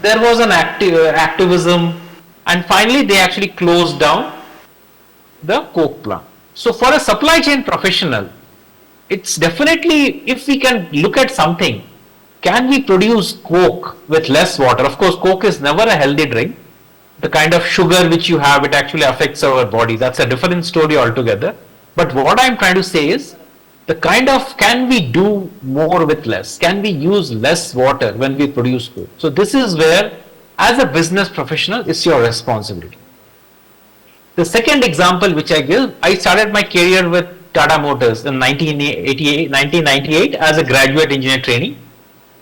there was an activism, and finally they actually closed down the Coke plant. So for a supply chain professional, it's definitely, if we can look at something, can we produce Coke with less water? Of course, Coke is never a healthy drink. The kind of sugar which you have, it actually affects our body. That's a different story altogether. But what I'm trying to say is the kind of can we do more with less? Can we use less water when we produce food? So this is where, as a business professional, it's your responsibility. The second example which I give, I started my career with Tata Motors in 1998 as a graduate engineer trainee,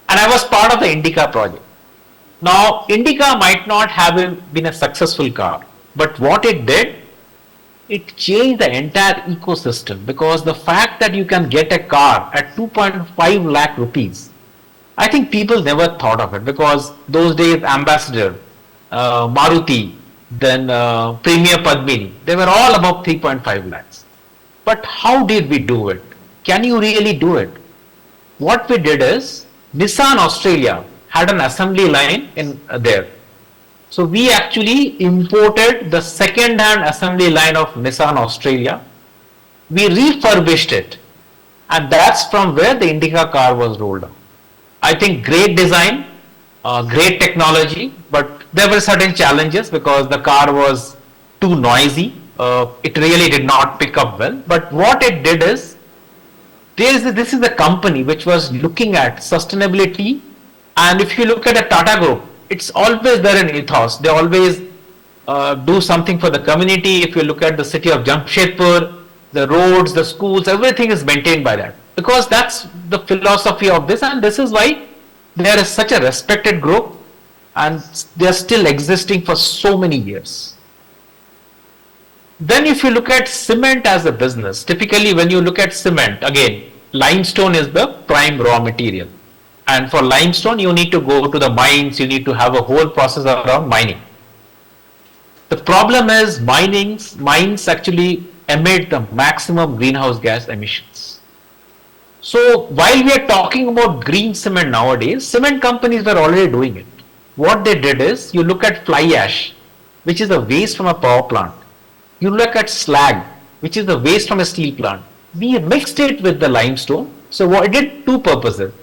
and I was part of the Indica project. Now, Indica might not have been a successful car, but what it did, it changed the entire ecosystem, because the fact that you can get a car at 2.5 lakh rupees, I think people never thought of it, because those days Ambassador, Maruti, then Premier Padmini, they were all above 3.5 lakhs. But how did we do it? Can you really do it? What we did is, Nissan Australia had an assembly line in there. So we actually imported the second-hand assembly line of Nissan Australia. We refurbished it, and that's from where the Indica car was rolled out. I think great design, great technology, but there were certain challenges because the car was too noisy. It really did not pick up well. But what it did is, this is a company which was looking at sustainability, and if you look at a Tata Group, it's always there in ethos. They always do something for the community. If you look at the city of Jamshedpur, the roads, the schools, everything is maintained by that, because that's the philosophy of this, and this is why they are such a respected group and they are still existing for so many years. Then if you look at cement as a business, typically when you look at cement, again, limestone is the prime raw material. And for limestone, you need to go to the mines, you need to have a whole process around mining. The problem is mines actually emit the maximum greenhouse gas emissions. So while we are talking about green cement nowadays, cement companies were already doing it. What they did is, you look at fly ash, which is the waste from a power plant. You look at slag, which is the waste from a steel plant. We mixed it with the limestone. So what it did, two purposes.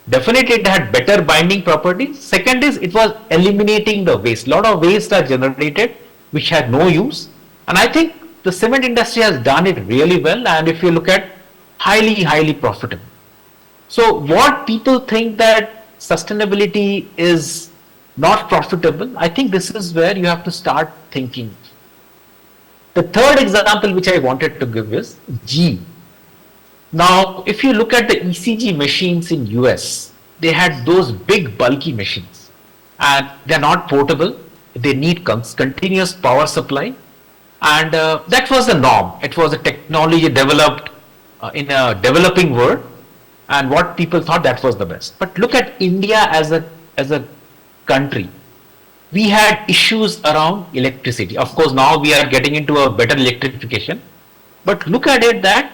Definitely it had better binding properties. Second is, it was eliminating the waste. A lot of waste are generated which had no use. And I think the cement industry has done it really well. And if you look at highly profitable. So what people think that sustainability is not profitable, I think this is where you have to start thinking. The third example which I wanted to give is G. Now, if you look at the ECG machines in US, they had those big bulky machines, and they're not portable. They need continuous power supply, and that was the norm. It was a technology developed in a developing world, and what people thought that was the best. But look at India as a country. We had issues around electricity. Of course, now we are getting into a better electrification, but look at it that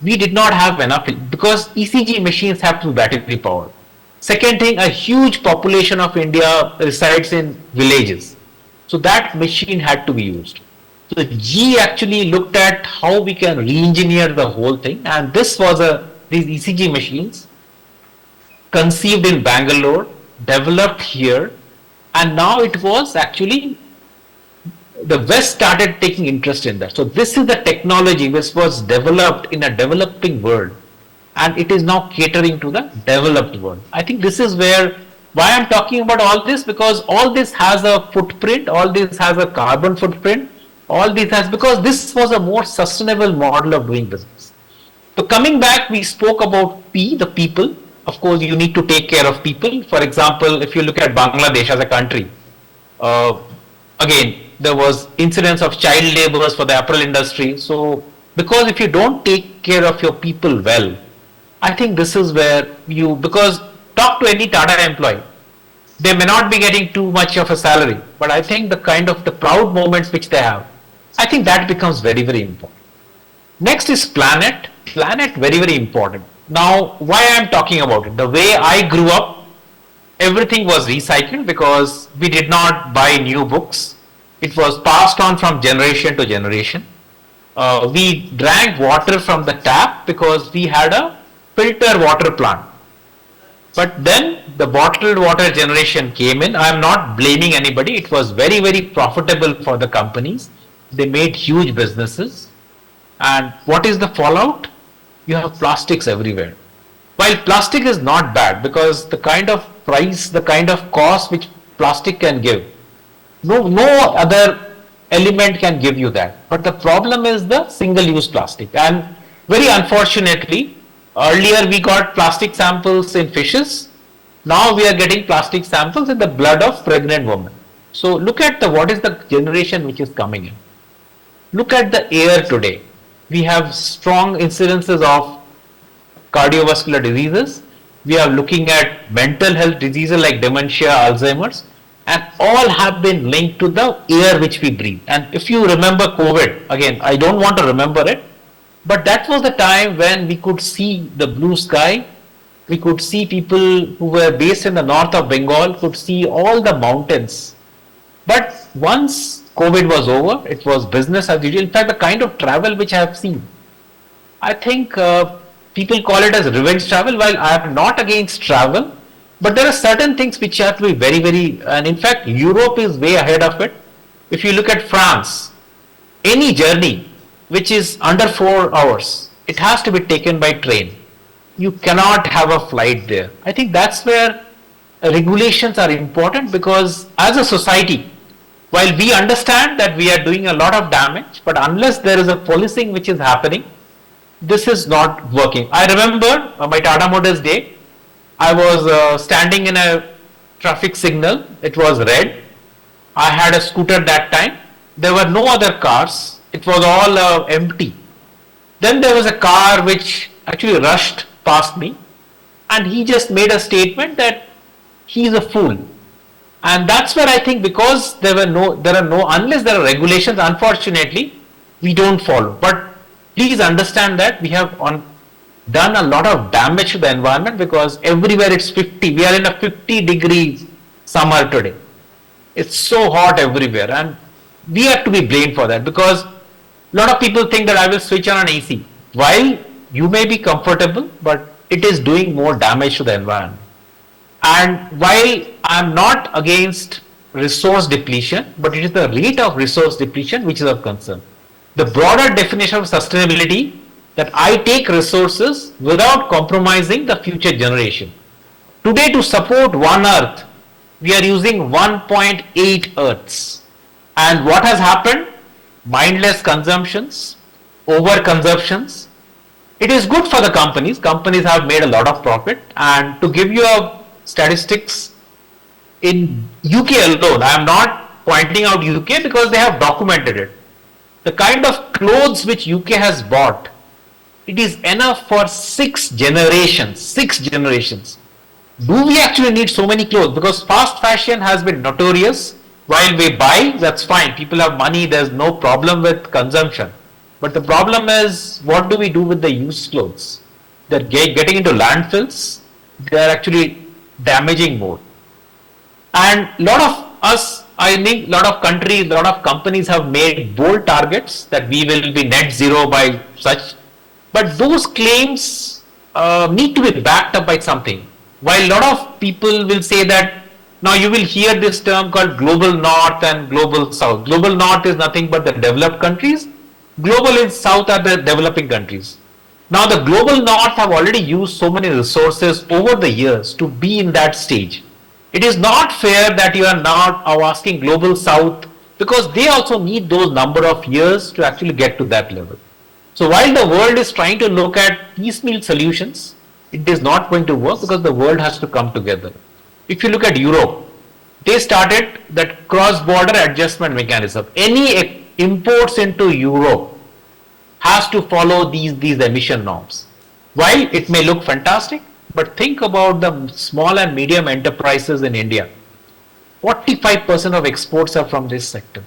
we did not have enough, because ECG machines have to be battery powered. Second thing, a huge population of India resides in villages. So that machine had to be used. So G actually looked at how we can re-engineer the whole thing, and this was these ECG machines conceived in Bangalore, developed here, and now it was actually the West started taking interest in that. So this is the technology which was developed in a developing world, and it is now catering to the developed world. I think this is why I'm talking about all this, because all this has a footprint, all this has a carbon footprint, all this has, because this was a more sustainable model of doing business. So coming back, we spoke about P, the people. Of course, you need to take care of people. For example, if you look at Bangladesh as a country, again, there was incidents of child laborers for the apparel industry. So, because if you don't take care of your people well, I think this is where because talk to any Tata employee, they may not be getting too much of a salary, but I think the kind of the proud moments which they have, I think that becomes very important. Next is planet. Planet, very important. Now, why I am talking about it? The way I grew up, everything was recycled because we did not buy new books. It was passed on from generation to generation. We drank water from the tap because we had a filter water plant. But then the bottled water generation came in. I am not blaming anybody. It was very profitable for the companies. They made huge businesses. And what is the fallout? You have plastics everywhere. While plastic is not bad because the kind of price, the kind of cost which plastic can give, no other element can give you that. But the problem is the single use plastic. And very unfortunately, earlier we got plastic samples in fishes. Now we are getting plastic samples in the blood of pregnant women. So look at what is the generation which is coming in. Look at the air today. We have strong incidences of cardiovascular diseases. We are looking at mental health diseases like dementia, Alzheimer's, and all have been linked to the air which we breathe. And if you remember COVID, again, I don't want to remember it, but that was the time when we could see the blue sky. We could see people who were based in the north of Bengal could see all the mountains. But once COVID was over, it was business as usual. In fact, the kind of travel which I have seen, I think people call it as revenge travel. While I am not against travel, but there are certain things which have to be very, and in fact, Europe is way ahead of it. If you look at France, any journey which is under 4 hours, it has to be taken by train. You cannot have a flight there. I think that's where regulations are important because as a society, while we understand that we are doing a lot of damage, but unless there is a policing which is happening, this is not working. I remember my Tata Motors day, I was standing in a traffic signal, it was red. I had a scooter that time. There were no other cars. It was all empty. Then there was a car which actually rushed past me and he just made a statement that he is a fool. And that's where I think because there are no, unless there are regulations, unfortunately, we don't follow. But please understand that we have done a lot of damage to the environment because everywhere it's 50. We are in a 50 degrees summer today. It's so hot everywhere and we have to be blamed for that because a lot of people think that I will switch on an AC. While you may be comfortable, but it is doing more damage to the environment. And while I am not against resource depletion, but it is the rate of resource depletion which is of concern. The broader definition of sustainability that I take resources without compromising the future generation. Today to support one earth, we are using 1.8 earths. And what has happened? Mindless consumptions, overconsumptions. It is good for the companies. Companies have made a lot of profit. And to give you a statistics, in UK alone, I am not pointing out UK because they have documented it. The kind of clothes which UK has bought, it is enough for 6 generations. 6 generations. Do we actually need so many clothes? Because fast fashion has been notorious. While we buy, that's fine. People have money, there's no problem with consumption. But the problem is, what do we do with the used clothes? They're getting into landfills. They're actually damaging more. And a lot of us, I think, a lot of countries, a lot of companies have made bold targets that we will be net zero by such. But those claims need to be backed up by something. While a lot of people will say that, now you will hear this term called global north and global south. Global north is nothing but the developed countries. Global and south are the developing countries. Now the global north have already used so many resources over the years to be in that stage. It is not fair that you are now asking global south because they also need those number of years to actually get to that level. So while the world is trying to look at piecemeal solutions, it is not going to work because the world has to come together. If you look at Europe, they started that cross-border adjustment mechanism. Any imports into Europe has to follow these emission norms. While it may look fantastic, but think about the small and medium enterprises in India. 45% of exports are from this sector.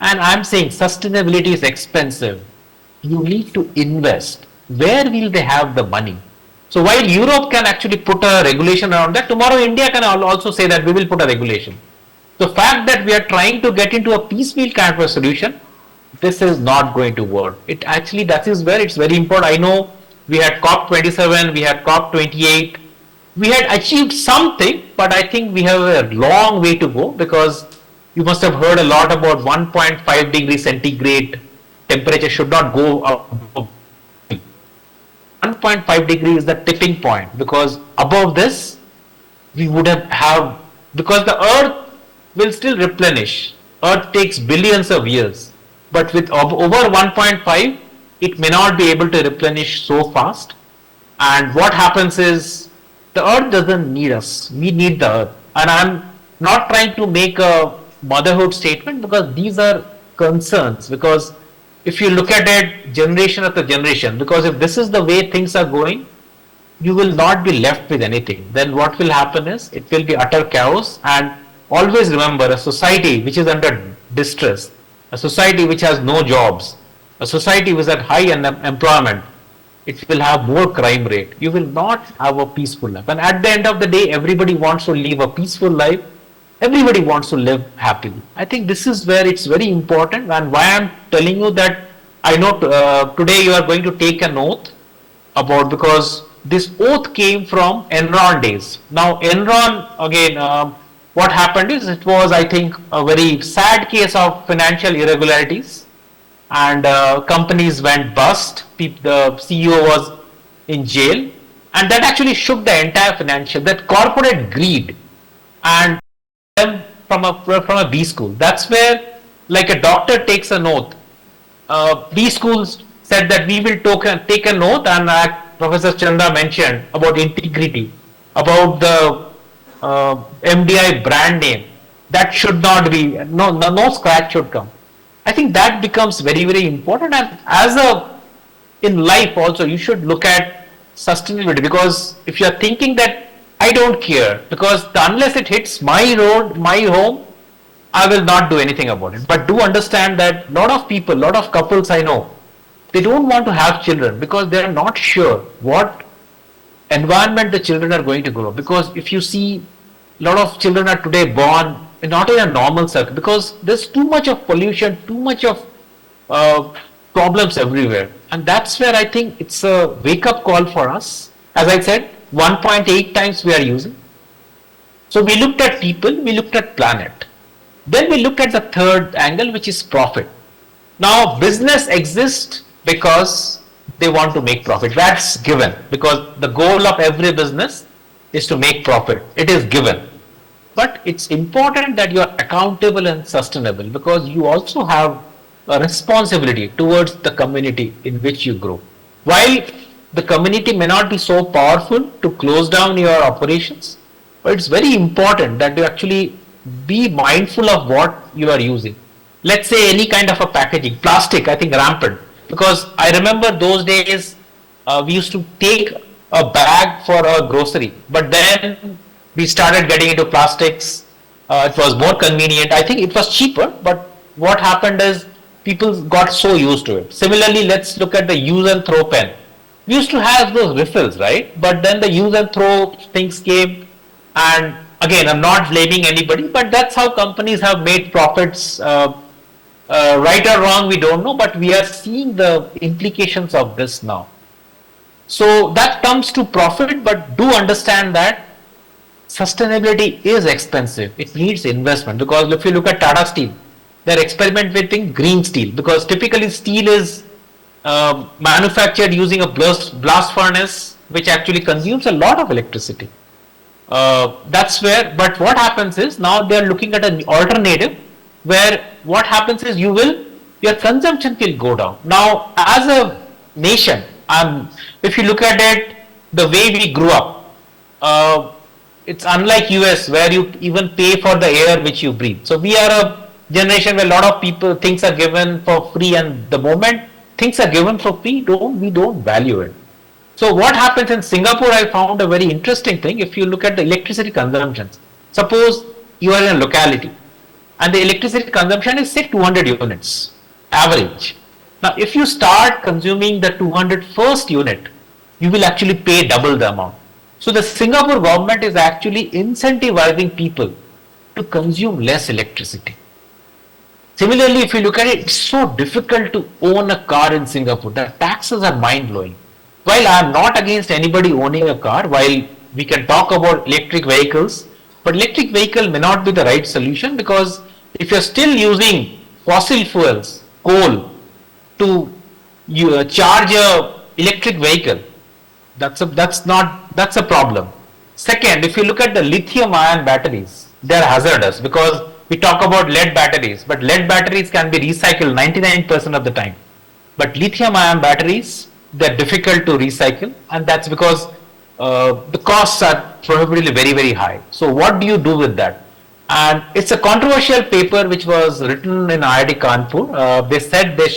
And I'm saying sustainability is expensive. You need to invest. Where will they have the money? So while Europe can actually put a regulation around that, tomorrow India can also say that we will put a regulation. The fact that we are trying to get into a piecemeal kind of a solution, this is not going to work. It actually, that is where it's very important. I know we had COP27, we had COP28. We had achieved something, but I think we have a long way to go because you must have heard a lot about 1.5 degree centigrade temperature should not go above 1.5 degree is the tipping point, because above this we would have because the earth will still replenish. Earth takes billions of years, but with over 1.5 it may not be able to replenish so fast. And what happens is the earth doesn't need us, we need the earth. And I'm not trying to make a motherhood statement, because these are concerns, because if you look at it generation after generation, because if this is the way things are going, you will not be left with anything. Then what will happen is it will be utter chaos. And always remember, a society which is under distress, a society which has no jobs, a society which is at high unemployment, it will have more crime rate. You will not have a peaceful life. And at the end of the day, everybody wants to live a peaceful life. Everybody wants to live happily. I think this is where it's very important, and why I'm telling you that I know today you are going to take an oath about, because this oath came from Enron days. Now Enron, again, what happened is it was, I think, a very sad case of financial irregularities, and companies went bust. The CEO was in jail, and that actually shook the entire financial, that corporate greed, and from a B school. That's where, like a doctor takes an oath. B schools said that we will take an oath, and Professor Chanda mentioned about integrity, about the MDI brand name. That should not be, no scratch should come. I think that becomes very, very important. And in life also, you should look at sustainability, because if you are thinking that I don't care, because unless it hits my road, my home, I will not do anything about it. But do understand that lot of people, lot of couples I know, they don't want to have children because they are not sure what environment the children are going to grow. Because if you see, a lot of children are today born not in a normal circle, because there's too much of pollution, too much of problems everywhere. And that's where I think it's a wake-up call for us. As I said, 1.8 times we are using. So we looked at people, we looked at planet. Then we look at the third angle, which is profit. Now business exists because they want to make profit. That's given, because the goal of every business is to make profit. It is given. But it's important that you are accountable and sustainable, because you also have a responsibility towards the community in which you grow. While the community may not be so powerful to close down your operations, but it's very important that you actually be mindful of what you are using. Let's say any kind of a packaging, plastic, I think rampant, because I remember those days we used to take a bag for a grocery, but then we started getting into plastics. It was more convenient. I think it was cheaper, but what happened is people got so used to it. Similarly, let's look at the use and throw pen. We used to have those refills, right? But then the use and throw things came, and again, I'm not blaming anybody, but that's how companies have made profits. Right or wrong, we don't know, but we are seeing the implications of this now. So that comes to profit, but do understand that sustainability is expensive. It needs investment, because if you look at Tata Steel, they're experimenting green steel, because typically steel is manufactured using a blast furnace, which actually consumes a lot of electricity. That's where, but what happens is now they are looking at an alternative where what happens is your consumption will go down. Now, as a nation, if you look at it, the way we grew up, it's unlike US where you even pay for the air which you breathe. So we are a generation where a lot of people, things are given for free, and the moment things are given for free, we don't value it. So what happens in Singapore, I found a very interesting thing. If you look at the electricity consumptions, suppose you are in a locality and the electricity consumption is say 200 units average. Now if you start consuming the 201st unit, you will actually pay double the amount. So the Singapore government is actually incentivizing people to consume less electricity. Similarly, if you look at it, it's so difficult to own a car in Singapore. The taxes are mind-blowing. While I am not against anybody owning a car, while we can talk about electric vehicles, but electric vehicle may not be the right solution, because if you're still using fossil fuels, coal, to charge a electric vehicle. That's a problem. Second, if you look at the lithium ion batteries, they're hazardous because we talk about lead batteries, but lead batteries can be recycled 99% of the time. But lithium ion batteries, they're difficult to recycle, and that's because the costs are prohibitively very, very high. So what do you do with that? And it's a controversial paper which was written in IIT Kanpur. They said they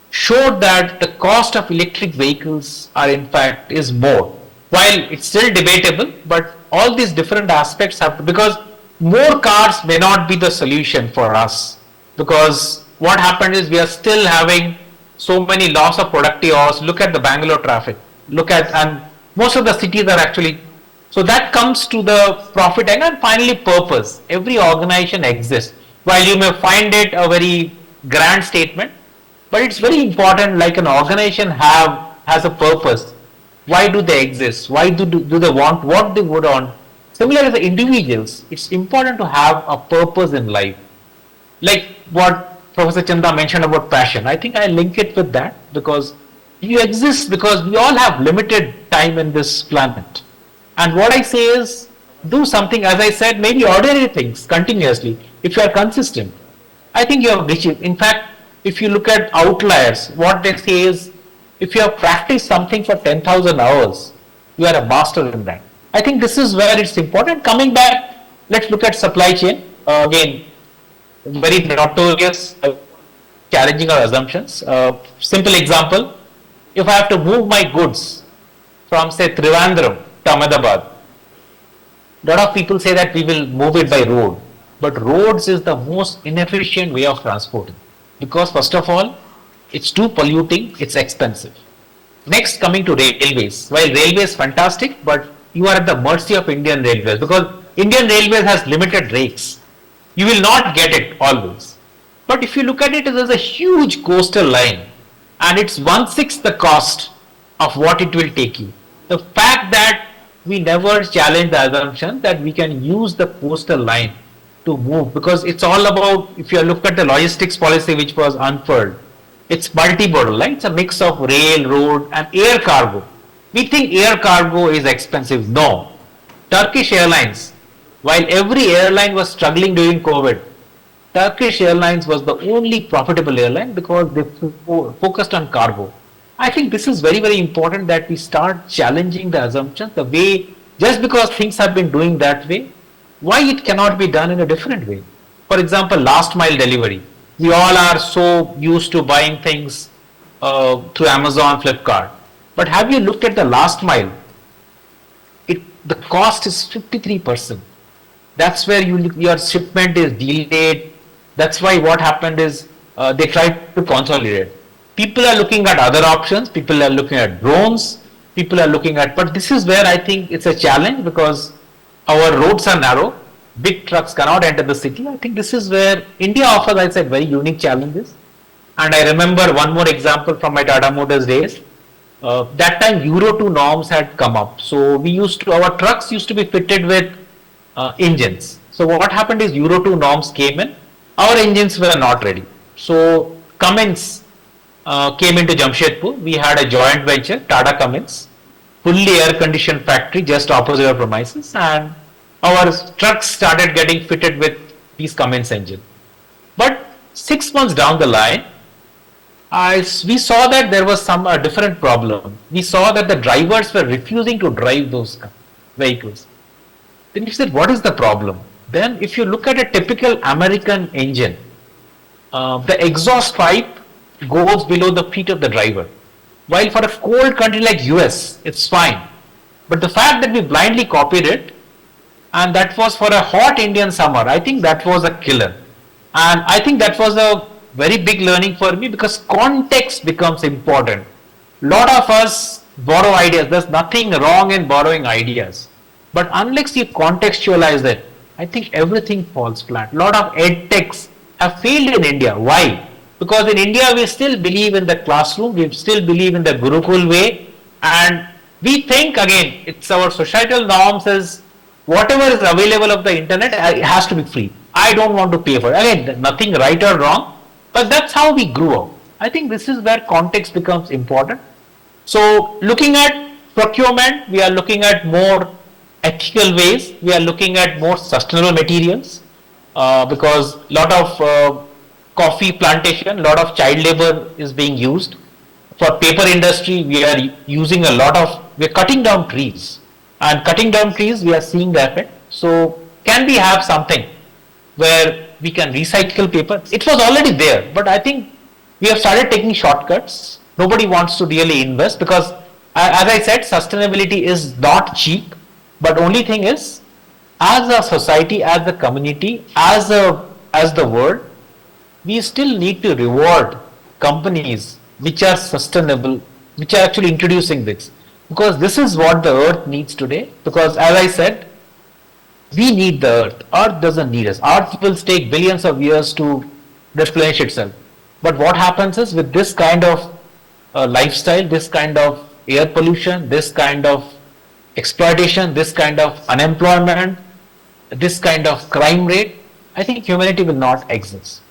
showed that the cost of electric vehicles are in fact is more. While it's still debatable, but all these different aspects have to, because more cars may not be the solution for us. Because what happened is we are still having so many loss of productive hours. Look at the Bangalore traffic. And most of the cities are actually, so that comes to the profit angle. And finally purpose. Every organization exists. While you may find it a very grand statement, but it's very important, like an organization has a purpose. Why do they exist? Why do they want what they would want? Similar as the individuals, it's important to have a purpose in life. Like what Professor Chanda mentioned about passion. I think I link it with that because you exist because we all have limited time in this planet. And what I say is do something, as I said, maybe ordinary things continuously. If you are consistent, I think you have reached it. In fact, if you look at outliers, what they say is if you have practiced something for 10,000 hours, you are a master in that. I think this is where it's important. Coming back, let's look at supply chain. Again, very notorious, challenging our assumptions. Simple example, if I have to move my goods from say Trivandrum to Ahmedabad, a lot of people say that we will move it by road. But roads is the most inefficient way of transporting. Because first of all, it's too polluting, it's expensive. Next, coming to railways. While railways fantastic, but you are at the mercy of Indian Railways because Indian Railways has limited rakes. You will not get it always. But if you look at it, there's a huge coastal line and it's 1/6 the cost of what it will take you. The fact that we never challenge the assumption that we can use the coastal line to move because it's all about, if you look at the logistics policy which was unfurled, it's multimodal, right? It's a mix of rail, road and air cargo. We think air cargo is expensive. No. Turkish Airlines, while every airline was struggling during COVID, Turkish Airlines was the only profitable airline because they focused on cargo. I think this is very, very important that we start challenging the assumptions, the way, just because things have been doing that way, why it cannot be done in a different way. For example, last mile delivery. We all are so used to buying things through Amazon, Flipkart. But have you looked at the last mile? The cost is 53%. That's where your shipment is delayed. That's why what happened is they tried to consolidate. People are looking at other options. People are looking at drones. People are looking at, but this is where I think it's a challenge because our roads are narrow. Big trucks cannot enter the city. I think this is where India offers, I said, very unique challenges. And I remember one more example from my Tata Motors days. That time Euro 2 norms had come up. So our trucks used to be fitted with engines. So what happened is Euro 2 norms came in. Our engines were not ready. So Cummins came into Jamshedpur. We had a joint venture, Tata Cummins, fully air conditioned factory just opposite our premises, and our trucks started getting fitted with these Cummins engine. But 6 months down the line, we saw that there was some different problem. We saw that the drivers were refusing to drive those vehicles. Then we said, what is the problem? Then if you look at a typical American engine, the exhaust pipe goes below the feet of the driver. While for a cold country like US, it's fine. But the fact that we blindly copied it, and that was for a hot Indian summer, I think that was a killer. And I think that was a very big learning for me because context becomes important. Lot of us borrow ideas. There's nothing wrong in borrowing ideas. But unless you contextualize it, I think everything falls flat. Lot of edtechs have failed in India. Why? Because in India, we still believe in the classroom, we still believe in the Gurukul way, and we think, again, it's our societal norms is whatever is available of the internet, it has to be free. I don't want to pay for it. Again, nothing right or wrong, but that's how we grew up. I think this is where context becomes important. So looking at procurement, we are looking at more ethical ways. We are looking at more sustainable materials because lot of coffee plantation, lot of child labor is being used. For paper industry, we are using a lot of, we are cutting down trees, and cutting down trees, we are seeing the effect. So can we have something where we can recycle paper? It was already there, but I think we have started taking shortcuts. Nobody wants to really invest because, as I said, sustainability is not cheap. But only thing is, as a society, as a community, as the world, we still need to reward companies which are sustainable, which are actually introducing this. Because this is what the earth needs today. Because as I said, we need the earth. Earth doesn't need us. Earth will take billions of years to replenish itself. But what happens is with this kind of lifestyle, this kind of air pollution, this kind of exploitation, this kind of unemployment, this kind of crime rate, I think humanity will not exist.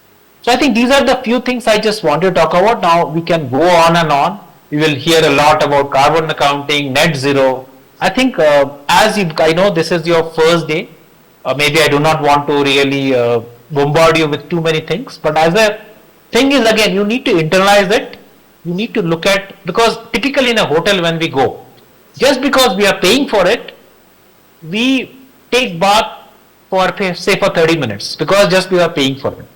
So I think these are the few things I just want to talk about. Now we can go on and on. We will hear a lot about carbon accounting, net zero. I think I know this is your first day. Maybe I do not want to really bombard you with too many things. But as a thing is, again, you need to internalize it. You need to look at, because typically in a hotel when we go, just because we are paying for it, we take bath for say for 30 minutes because just we are paying for it.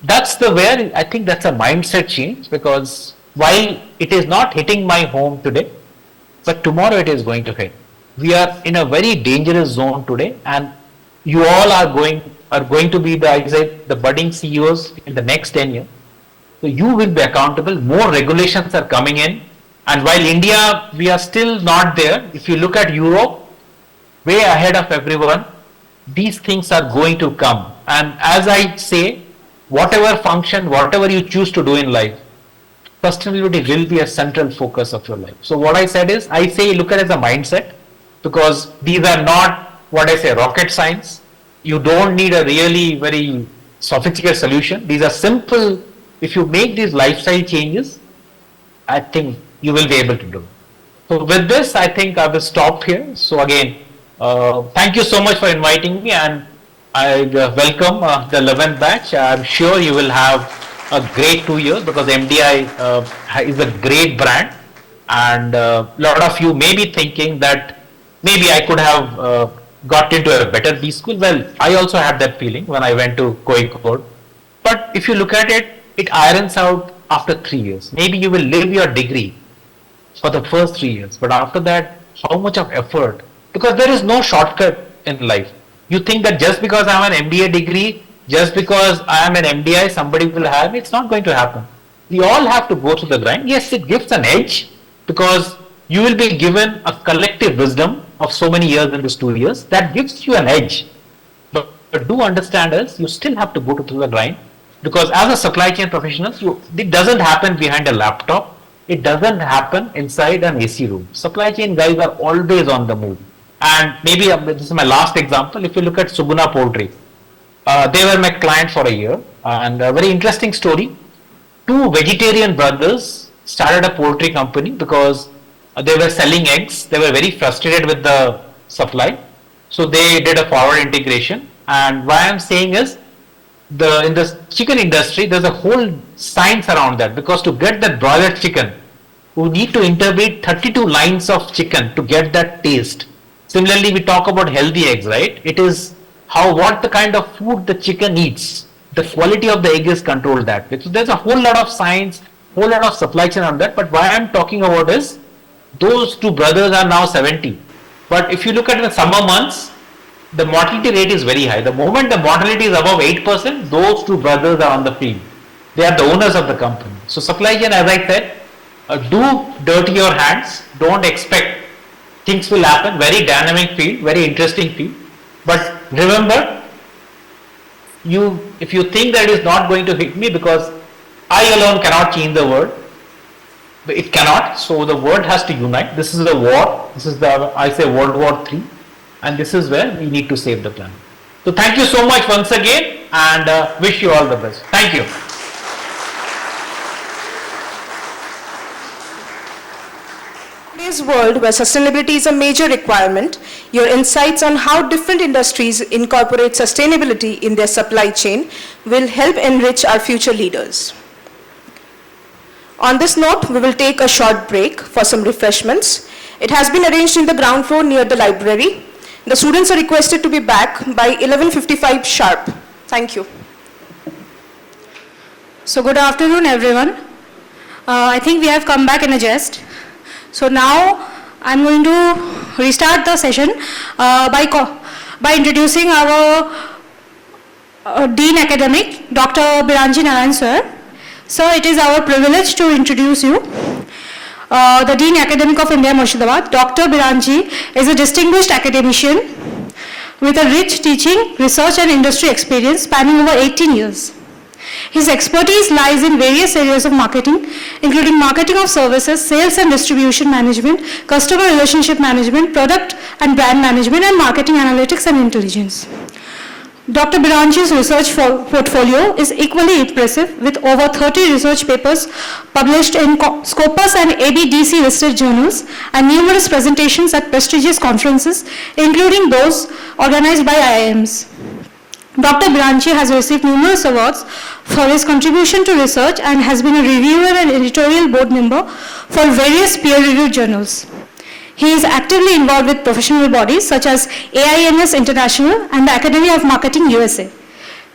That's the where I think that's a mindset change, because while it is not hitting my home today, but tomorrow it is going to hit. We are in a very dangerous zone today, and you all are going to be the budding CEOs in the next 10 years. So you will be accountable. More regulations are coming in, and while India, we are still not there. If you look at Europe, way ahead of everyone, these things are going to come. And as I say, whatever function, whatever you choose to do in life, sustainability will be a central focus of your life. So what I said is, I say look at it as a mindset, because these are not what I say rocket science. You don't need a really very sophisticated solution. These are simple. If you make these lifestyle changes, I think you will be able to do it. So with this, I think I will stop here. So again, thank you so much for inviting me, and I welcome the 11th batch. I'm sure you will have a great 2 years, because MDI is a great brand, and a lot of you may be thinking that maybe I could have got into a better B school. Well, I also had that feeling when I went to Kozhikode. But if you look at it, it irons out after 3 years. Maybe you will live your degree for the first 3 years, but after that, how much of effort? Because there is no shortcut in life. You think that just because I have an MBA degree, just because I am an MDI, somebody will hire me. It's not going to happen. We all have to go through the grind. Yes, it gives an edge, because you will be given a collective wisdom of so many years in these 2 years. That gives you an edge. But do understand is, you still have to go through the grind, because as a supply chain professional, it doesn't happen behind a laptop. It doesn't happen inside an AC room. Supply chain guys are always on the move. And maybe this is my last example. If you look at Subuna Poultry, they were my client for a year, and a very interesting story. Two vegetarian brothers started a poultry company because they were selling eggs. They were very frustrated with the supply, so they did a forward integration. And why I'm saying is, in the chicken industry, there's a whole science around that, because to get that broiler chicken, you need to interbreed 32 lines of chicken to get that taste. Similarly, we talk about healthy eggs, right? It is what the kind of food the chicken eats. The quality of the egg is controlled that way. So there's a whole lot of science, whole lot of supply chain on that. But why I'm talking about is, those two brothers are now 70. But if you look at the summer months, the mortality rate is very high. The moment the mortality is above 8%, those two brothers are on the field. They are the owners of the company. So supply chain, as I said, do dirty your hands. Don't expect things will happen. Very dynamic field, very interesting field. But remember, if you think that it is not going to hit me, because I alone cannot change the world, it cannot. So the world has to unite. This is a war. This is I say World War III, and this is where we need to save the planet. So thank you so much once again, and wish you all the best. Thank you. today's world where sustainability is a major requirement, your insights on how different industries incorporate sustainability in their supply chain will help enrich our future leaders. On this note, we will take a short break for some refreshments. It has been arranged in the ground floor near the library. The students are requested to be back by 11:55 sharp. Thank you. So good afternoon, everyone. I think we have come back in a jest. So now I'm going to restart the session by introducing our Dean Academic, Dr. Biranji Narayan sir. So it is our privilege to introduce you. The Dean Academic of MDI Murshidabad, Dr. Biranji, is a distinguished academician with a rich teaching, research and industry experience spanning over 18 years. His expertise lies in various areas of marketing, including marketing of services, sales and distribution management, customer relationship management, product and brand management, and marketing analytics and intelligence. Dr. Biranji's research portfolio is equally impressive, with over 30 research papers published in Scopus and ABDC listed journals and numerous presentations at prestigious conferences, including those organized by IIMs. Dr. Biranji has received numerous awards for his contribution to research and has been a reviewer and editorial board member for various peer-reviewed journals. He is actively involved with professional bodies such as AIMS International and the Academy of Marketing USA.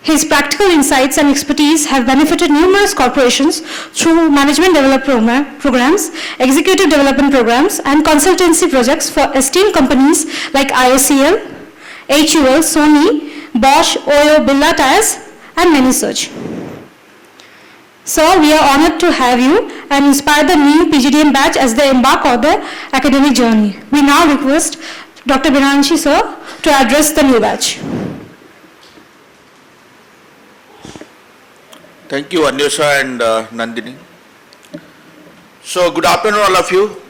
His practical insights and expertise have benefited numerous corporations through management development programs, executive development programs, and consultancy projects for esteemed companies like ISCL, HUL, Sony, Bosch, Oyo, Birla Tyres, and many such. So we are honored to have you and inspire the new PGDM batch as they embark on their academic journey. We now request Dr. Biranji sir to address the new batch. Thank you, Anyusha and Nandini. So, good afternoon, all of you.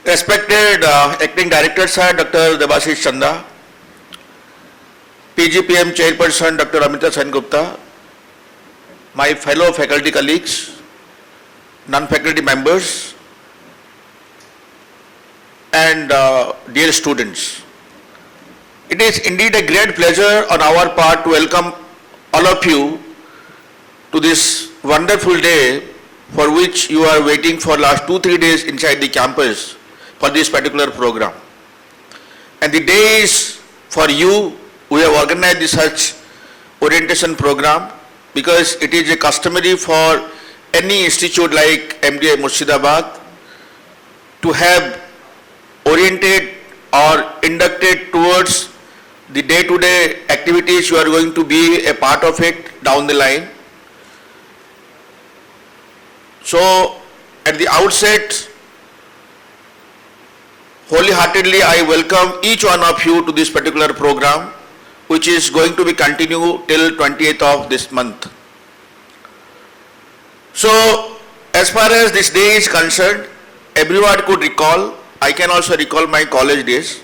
Respected Acting Director Sir, Dr. Debashish Chanda, PGPM Chairperson, Dr. Amita Sengupta, my fellow faculty colleagues, non-faculty members, and dear students. It is indeed a great pleasure on our part to welcome all of you to this wonderful day for which you are waiting for last 2-3 days inside the campus for this particular program. And the day is for you who have organized this such orientation program, because it is a customary for any institute like MDI Murshidabad to have oriented or inducted towards the day-to-day activities you are going to be a part of it down the line. So at the outset, wholeheartedly I welcome each one of you to this particular program, which is going to be continued till 28th of this month. So as far as this day is concerned, everyone could recall, I can also recall my college days.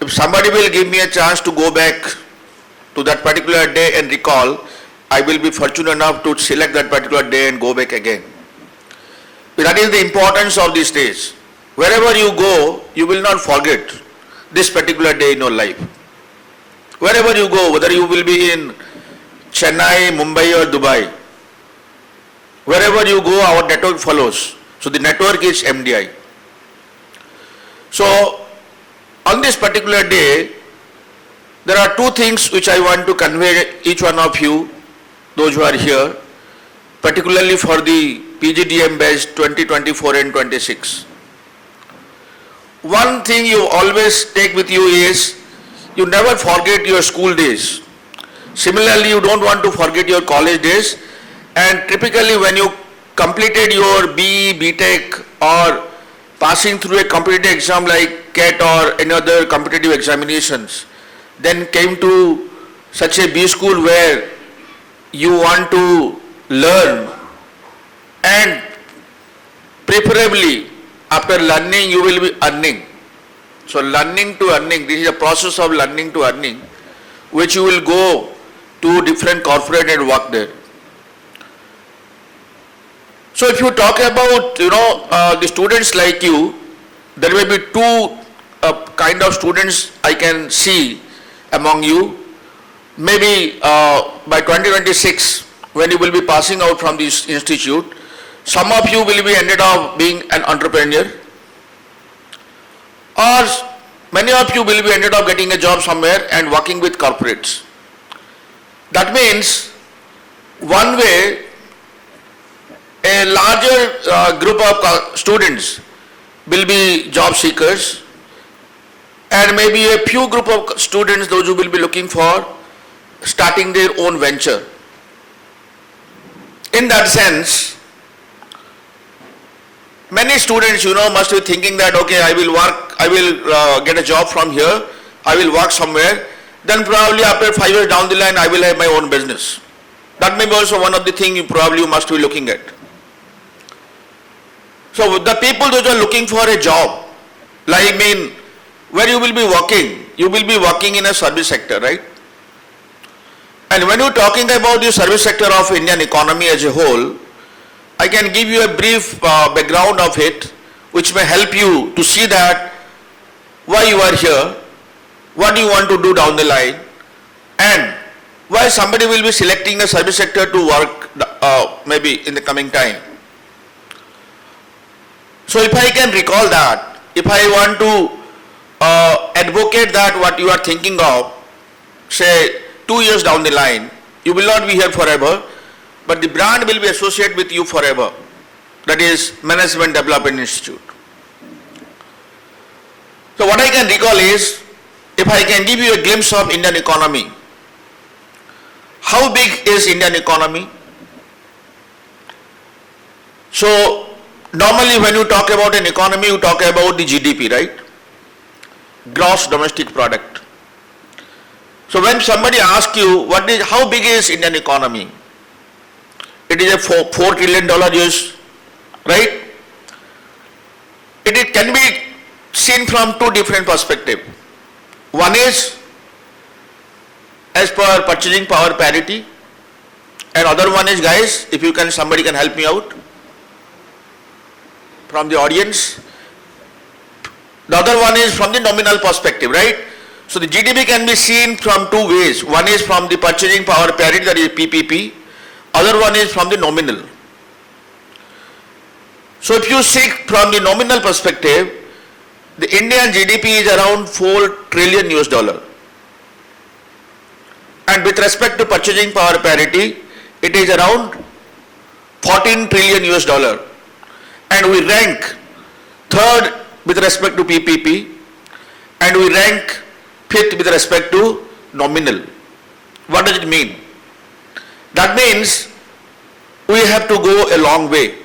If somebody will give me a chance to go back to that particular day and recall, I will be fortunate enough to select that particular day and go back again. But that is the importance of these days. Wherever you go, you will not forget this particular day in your life. Wherever you go, whether you will be in Chennai, Mumbai or Dubai, wherever you go, our network follows. So the network is MDI. So on this particular day, there are two things which I want to convey each one of you, those who are here, particularly for the PGDM batch 2024 and 26. One thing you always take with you is, you never forget your school days. Similarly, you don't want to forget your college days, and typically when you completed your BE, BTech or passing through a competitive exam like CAT or any other competitive examinations, then came to such a B school where you want to learn, and preferably after learning you will be earning. So learning to earning, this is a process of learning to earning, which you will go to different corporate and work there. So if you talk about, the students like you, there may be two kind of students I can see among you. Maybe by 2026, when you will be passing out from this institute, some of you will be ended up being an entrepreneur, or many of you will be ended up getting a job somewhere and working with corporates. That means one way a larger group of students will be job seekers, and maybe a few group of students, those who will be looking for starting their own venture. In that sense, many students, must be thinking that, okay, I will get a job from here, I will work somewhere, then probably after 5 years down the line, I will have my own business. That may be also one of the things you must be looking at. So the people those are looking for a job, where you will be working in a service sector, right? And when you're talking about the service sector of Indian economy as a whole, I can give you a brief background of it, which may help you to see that why you are here, what you want to do down the line, and why somebody will be selecting the service sector to work maybe in the coming time. So if I can recall that, if I want to advocate that what you are thinking of, say 2 years down the line, you will not be here forever, but the brand will be associated with you forever. That is Management Development Institute. So what I can recall is, if I can give you a glimpse of Indian economy, how big is Indian economy? So normally when you talk about an economy, you talk about the GDP, right? Gross Domestic Product. So when somebody asks you how big is Indian economy, it is a $4 trillion US, right? It can be seen from two different perspectives. One is as per purchasing power parity, and other one is, guys, if you can, somebody can help me out from the audience. The other one is from the nominal perspective, right? So the GDP can be seen from two ways. One is from the purchasing power parity, that is PPP. Other one is from the nominal. So if you see from the nominal perspective, the Indian GDP is around $4 trillion US. And with respect to purchasing power parity, it is around 14 trillion US dollar. And we rank third with respect to PPP, and we rank fifth with respect to nominal. What does it mean? That means we have to go a long way.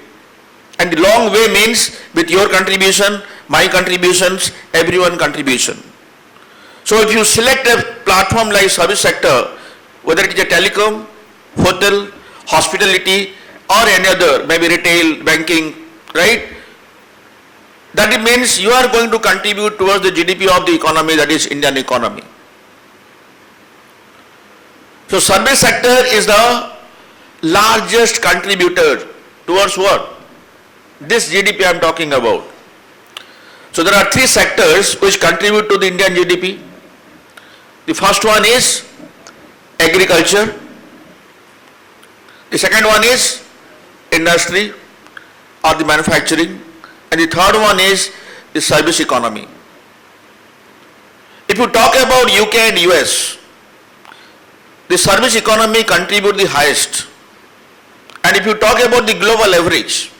And the long way means with your contribution, my contributions, everyone's contribution. So if you select a platform like service sector, whether it is a telecom, hotel, hospitality, or any other, maybe retail, banking, right? That it means you are going to contribute towards the GDP of the economy, that is Indian economy. So service sector is the largest contributor towards what? This GDP I am talking about. So there are three sectors which contribute to the Indian GDP. The first one is agriculture. The second one is industry or the manufacturing. And the third one is the service economy. If you talk about UK and US, the service economy contribute the highest. And if you talk about the global average,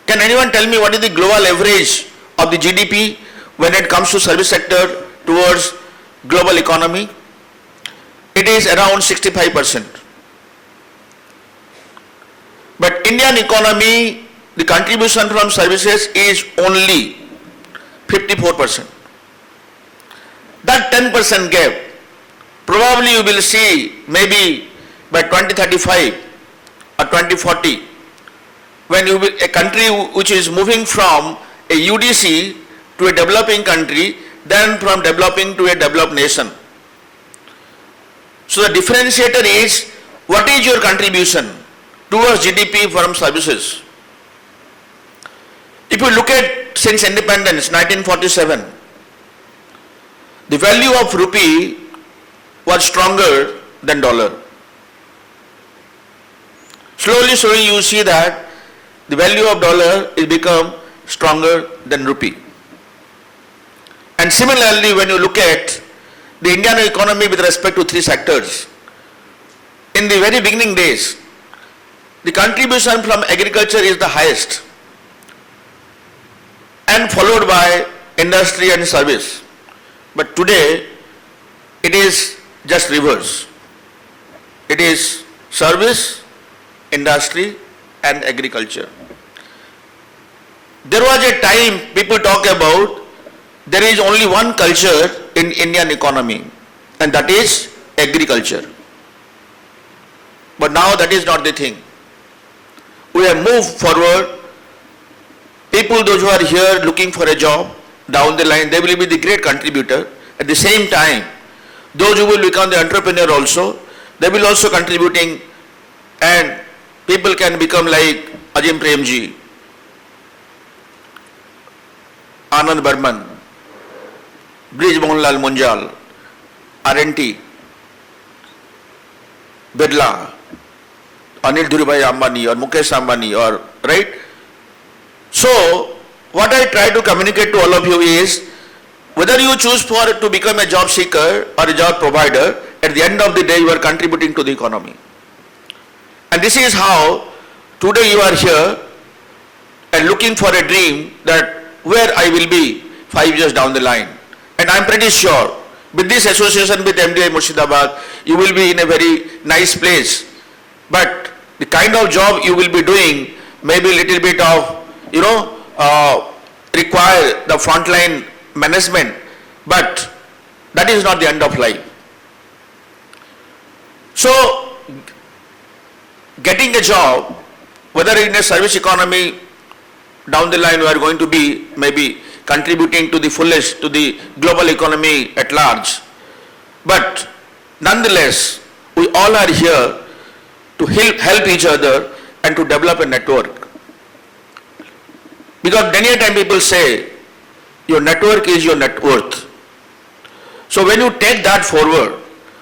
can anyone tell me what is the global average of the GDP when it comes to service sector towards global economy? It is around 65%. But Indian economy, the contribution from services is only 54%. That 10% gap, probably you will see maybe by 2035 or 2040, when you will, a country which is moving from a UDC to a developing country, then from developing to a developed nation. So the differentiator is, what is your contribution towards GDP from services? If you look at since independence, 1947, the value of rupee was stronger than dollar. Slowly you see that the value of dollar is become stronger than rupee. And similarly, when you look at the Indian economy with respect to three sectors, in the very beginning days, the contribution from agriculture is the highest and followed by industry and service. But today, it is just reverse. It is service, industry and agriculture. There was a time people talk about there is only one culture in Indian economy and that is agriculture. But now that is not the thing. We have moved forward. People, those who are here looking for a job, down the line, they will be the great contributor. At the same time, those who will become the entrepreneur also, they will also contributing, and people can become like Ajim Premji, Anand Burman, Brij Mohanlal Munjal, R&T, Birla, Anil Dhirubhai Ambani or Mukesh Ambani, or right? So, what I try to communicate to all of you is, whether you choose to become a job seeker or a job provider, at the end of the day you are contributing to the economy. And this is how today you are here and looking for a dream that where I will be 5 years down the line. And I am pretty sure with this association with MDI Murshidabad, you will be in a very nice place. But the kind of job you will be doing may be a little bit of, require the frontline management, but that is not the end of life. So, getting a job, whether in a service economy, down the line we are going to be maybe contributing to the fullest to the global economy at large. But nonetheless, we all are here to help each other and to develop a network. Because many a time people say, your network is your net worth. So when you take that forward,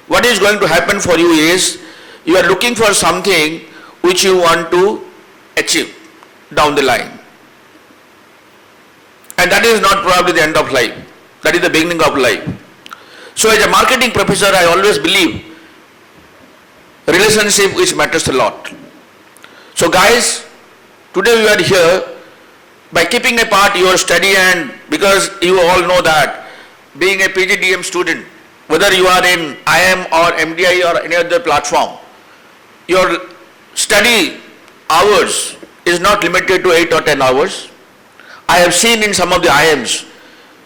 what is going to happen for you is, you are looking for something which you want to achieve down the line. And that is not probably the end of life. That is the beginning of life. So as a marketing professor, I always believe relationship which matters a lot. So guys, today we are here by keeping apart your study, and because you all know that being a PGDM student, whether you are in IM or MDI or any other platform, your study hours is not limited to 8 or 10 hours. I have seen in some of the IMs,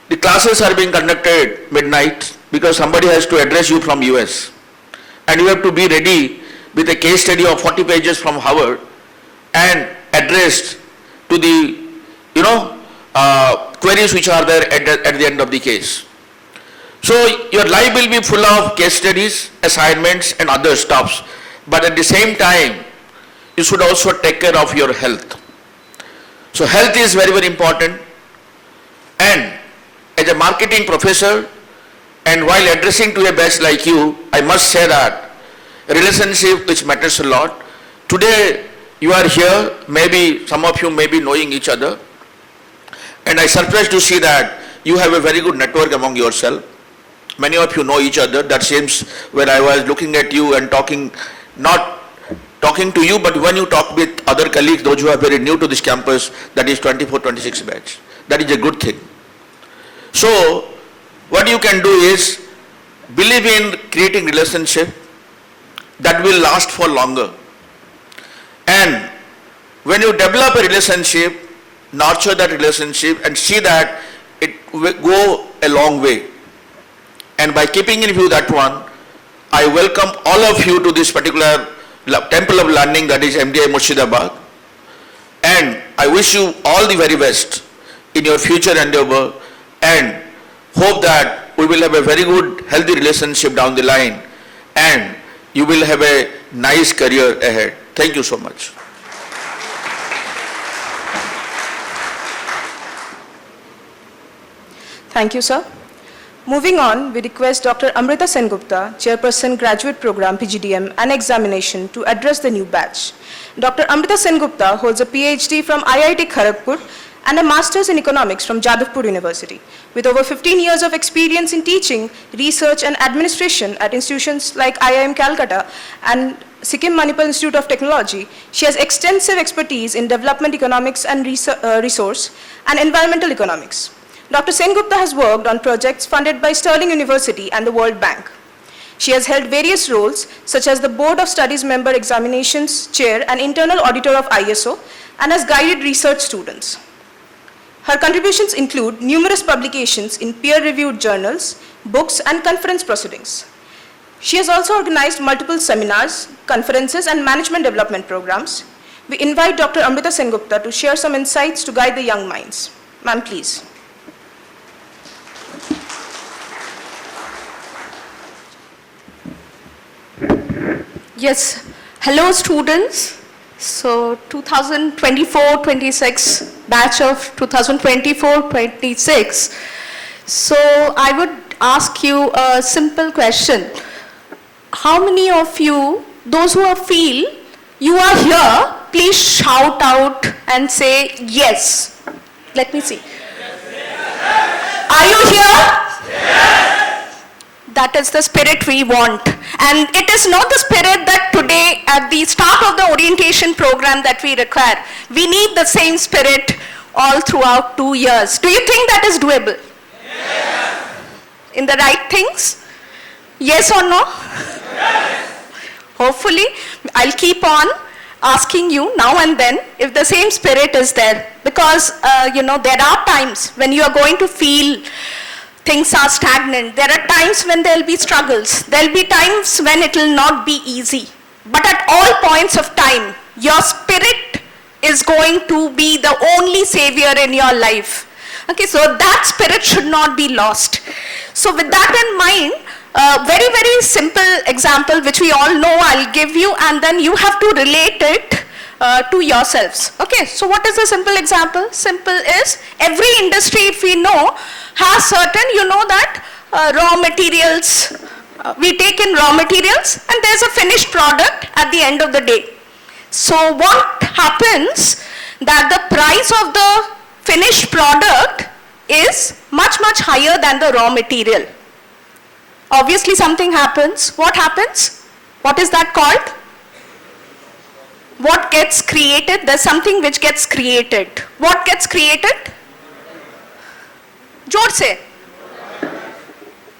the classes are being conducted midnight because somebody has to address you from US. And you have to be ready with a case study of 40 pages from Harvard and addressed to the queries which are there at the end of the case. So your life will be full of case studies, assignments and other stuffs, but at the same time you should also take care of your health. So health is very, very important, and as a marketing professor and while addressing to a batch like you, I must say that relationship which matters a lot. Today you are here, maybe some of you may be knowing each other, and I surprised to see that you have a very good network among yourself. Many of you know each other. That seems when I was looking at you and not talking to you, but when you talk with other colleagues, those who are very new to this campus, that is 24-26 batch. That is a good thing. So what you can do is believe in creating relationship that will last for longer. And when you develop a relationship, nurture that relationship and see that it will go a long way. And by keeping in view that one, I welcome all of you to this particular temple of learning, that is MDI Murshidabad. And I wish you all the very best in your future endeavor, and hope that we will have a very good, healthy relationship down the line, and you will have a nice career ahead. Thank you so much. Thank you, sir. Moving on, we request Dr. Amrita Sengupta, Chairperson Graduate Program PGDM and Examination, to address the new batch. Dr. Amrita Sengupta holds a PhD from IIT Kharagpur and a Master's in Economics from Jadavpur University. With over 15 years of experience in teaching, research and administration at institutions like IIM Calcutta and Sikkim Manipal Institute of Technology, she has extensive expertise in development economics and resource and environmental economics. Dr. Sengupta has worked on projects funded by Sterling University and the World Bank. She has held various roles, such as the Board of Studies Member Examinations Chair and Internal Auditor of ISO, and has guided research students. Her contributions include numerous publications in peer-reviewed journals, books, and conference proceedings. She has also organized multiple seminars, conferences, and management development programs. We invite Dr. Amrita Sengupta to share some insights to guide the young minds. Ma'am, please. Yes, hello students. So 2024-26 batch of 2024-26. So I would ask you a simple question. How many of you, those who feel you are here, please shout out and say yes. Let me see. Are you here? That is the spirit we want. And it is not the spirit that today at the start of the orientation program that we require. We need the same spirit all throughout 2 years. Do you think that is doable? Yes. In the right things? Yes or no? Yes. Hopefully, I'll keep on asking you now and then if the same spirit is there. Because, there are times when you are going to feel things are stagnant. There are times when there will be struggles. There will be times when it will not be easy. But at all points of time, your spirit is going to be the only savior in your life. Okay, so that spirit should not be lost. So with that in mind, very, very simple example which we all know I'll give you, and then you have to relate it to yourselves. Okay, so what is a simple example? Simple is every industry, if we know, has certain, that raw materials, we take in raw materials and there's a finished product at the end of the day. So what happens that the price of the finished product is much, much higher than the raw material. Obviously something happens. What happens? What is that called? What gets created? There's something which gets created. What gets created? जोर से.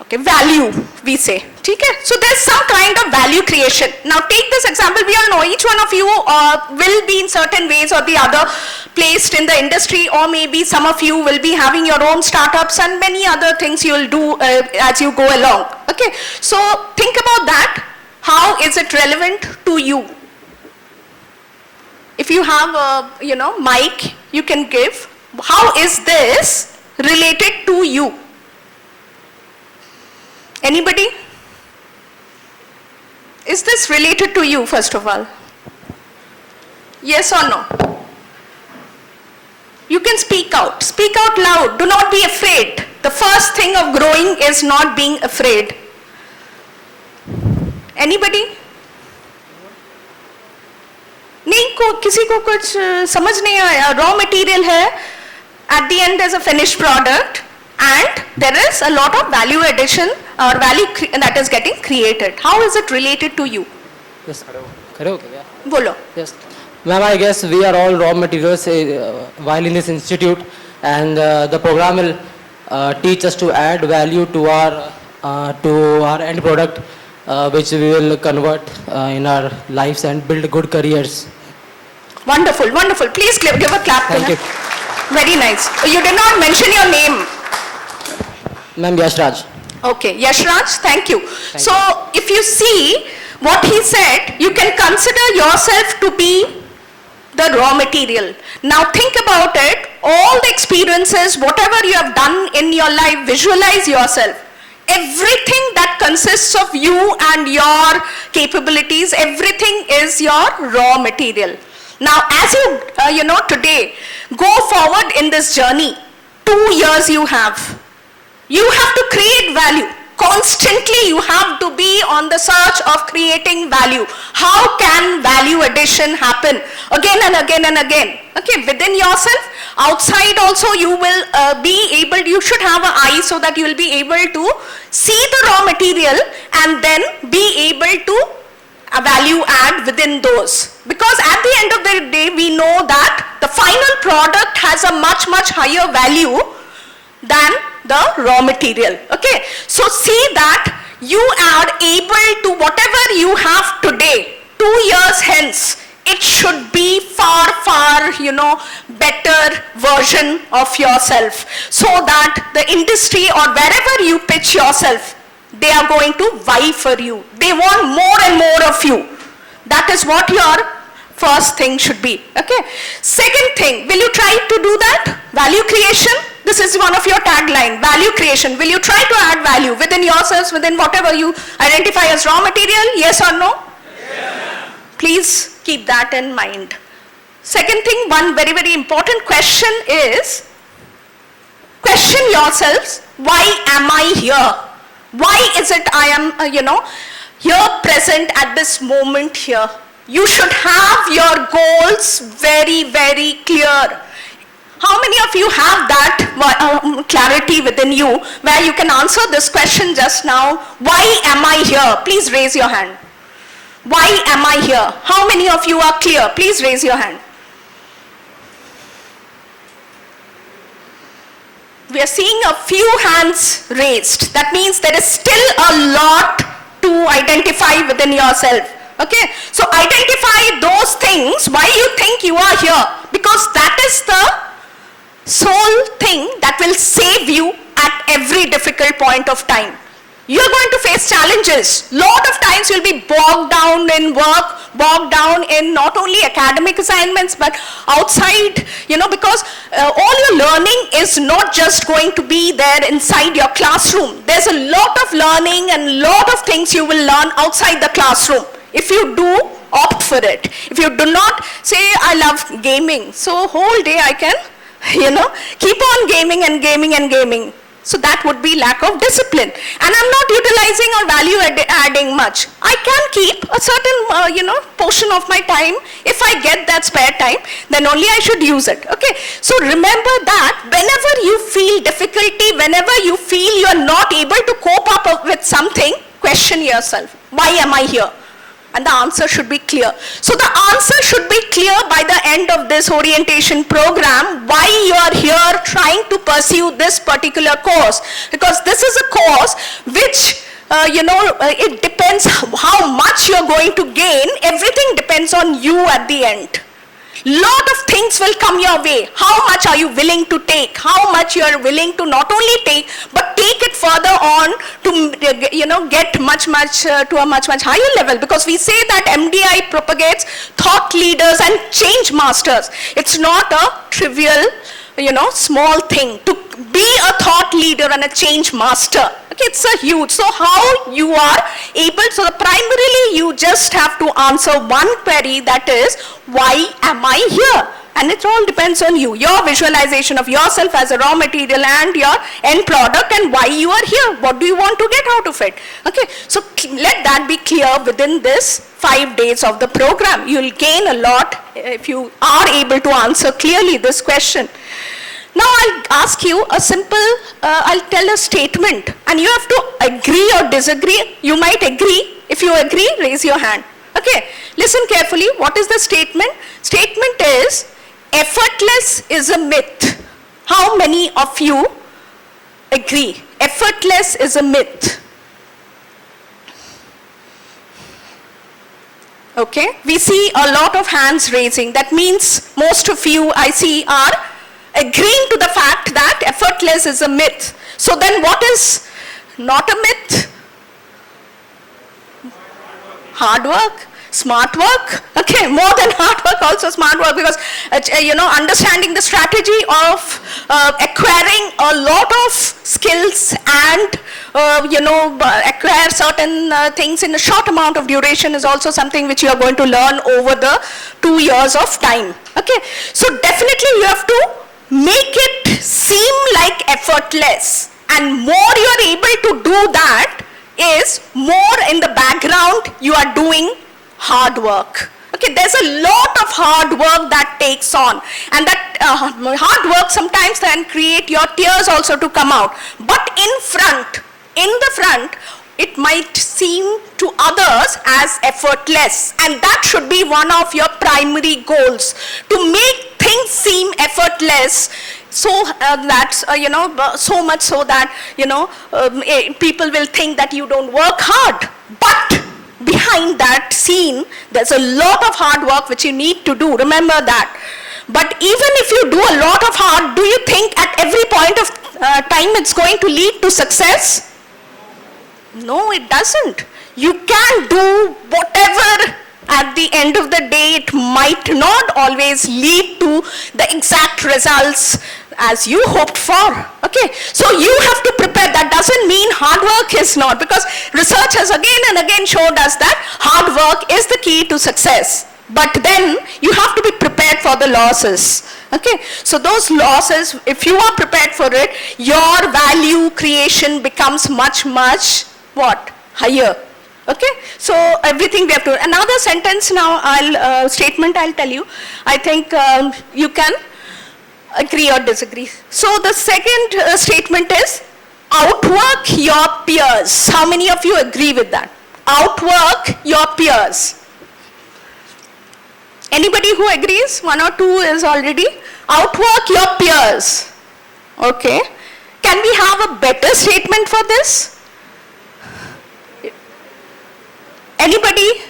Okay, value we say. Okay? So there's some kind of value creation. Now take this example. We all know each one of you will be in certain ways or the other placed in the industry, or maybe some of you will be having your own startups and many other things you will do as you go along. Okay, so think about that. How is it relevant to you? If you have a mic, you can give. How is this related to you? Anybody? Is this related to you, first of all? Yes or no? You can speak out. Speak out loud. Do not be afraid. The first thing of growing is not being afraid. Anybody? नहीं किसी को कुछ समझ नहीं आया. Raw material है. At the end there's a finished product and there is a lot of value addition or value that is getting created. How is it related to you? Yes. Okay, बोलो. yes. Ma'am, I guess we are all raw materials while in this institute, and the program will teach us to add value to our end product, which we will convert in our lives and build good careers. Wonderful, wonderful. Please give a clap. Thank you. Very nice. You did not mention your name. Ma'am, Yashraj. Okay, Yashraj, thank you. So, if you see what he said, you can consider yourself to be the raw material. Now think about it, all the experiences, whatever you have done in your life, visualize yourself. Everything that consists of you and your capabilities, everything is your raw material. Now, as you, today, go forward in this journey, 2 years you have. You have to create value. Constantly you have to be on the search of creating value. How can value addition happen? Again and again and again. Okay, within yourself, outside also you will you should have an eye so that you will be able to see the raw material and then be able to value add within those. Because at the end of the day, we know that the final product has a much, much higher value than the raw material. Okay, so see that you are able to, whatever you have today, 2 years hence, it should be far, far, better version of yourself, so that the industry or wherever you pitch yourself, they are going to vie for you. They want more and more of you. That is what your first thing should be. Okay. Second thing, will you try to do that? Value creation. This is one of your tagline, value creation. Will you try to add value within yourselves, within whatever you identify as raw material? Yes or no? Yes. Please keep that in mind. Second thing, one very, very important question is, question yourselves, why am I here? Why is it I am, here present at this moment here? You should have your goals very, very clear. How many of you have that clarity within you where you can answer this question just now? Why am I here? Please raise your hand. Why am I here? How many of you are clear? Please raise your hand. We are seeing a few hands raised. That means there is still a lot to identify within yourself. Okay, so identify those things, why you think you are here, because that is the sole thing that will save you at every difficult point of time. You are going to face challenges. Lot of times you will be bogged down in work, bogged down in not only academic assignments but outside, because all your learning is not just going to be there inside your classroom. There's a lot of learning and lot of things you will learn outside the classroom. If you do, opt for it. If you do not, say I love gaming, so whole day I can, keep on gaming and gaming and gaming. So that would be lack of discipline. And I'm not utilizing or value adding much. I can keep a certain, portion of my time. If I get that spare time, then only I should use it. Okay. So remember that whenever you feel difficulty, whenever you feel you're not able to cope up with something, question yourself. Why am I here? And the answer should be clear. So the answer should be clear by the end of this orientation program, why you are here trying to pursue this particular course. Because this is a course which, it depends how much you're going to gain. Everything depends on you at the end. Lot of things will come your way. How much are you willing to take? How much you are willing to not only take, but take it further on to, get much to a much higher level. Because we say that MDI propagates thought leaders and change masters. It's not a trivial, small thing to be a thought leader and a change master. Okay, it's a huge. So how you are able, so primarily you just have to answer one query, that is, why am I here? And it all depends on you, your visualization of yourself as a raw material and your end product, and why you are here. What do you want to get out of it? Okay, so let that be clear within this 5 days of the program. You will gain a lot if you are able to answer clearly this question. Now I'll ask you a simple, I'll tell a statement and you have to agree or disagree. You might agree. If you agree, raise your hand. Okay, listen carefully. What is the statement? Statement is, effortless is a myth. How many of you agree? Effortless is a myth. Okay, we see a lot of hands raising. That means most of you I see are agreeing to the fact that effortless is a myth. So then what is not a myth? Hard work, smart work. Okay, more than hard work, also smart work, because understanding the strategy of acquiring a lot of skills and acquire certain things in a short amount of duration is also something which you are going to learn over the 2 years of time. Okay, so definitely you have to make it seem like effortless And more you are able to do that is more in the background you are doing hard work. Okay, there's a lot of hard work that takes on, and that hard work sometimes can create your tears also to come out. But in the front, it might seem to others as effortless, and that should be one of your primary goals, to make things seem effortless. So that's so much so that people will think that you don't work hard, but behind that scene there's a lot of hard work which you need to do. Remember that. But even if you do a lot of hard, do you think at every point of time it's going to lead to success? No, it doesn't. You can do whatever. At the end of the day, it might not always lead to the exact results as you hoped for. Okay, so you have to prepare. That doesn't mean hard work is not, because research has again and again showed us that hard work is the key to success. But then you have to be prepared for the losses. Okay, so those losses, if you are prepared for it, your value creation becomes much what? Higher. Okay, so everything we have to. Another sentence now, statement I'll tell you. I think you can agree or disagree. So the second statement is outwork your peers. How many of you agree with that? Outwork your peers. Anybody who agrees? One or two is already. Outwork your peers. Okay. Can we have a better statement for this? Anybody?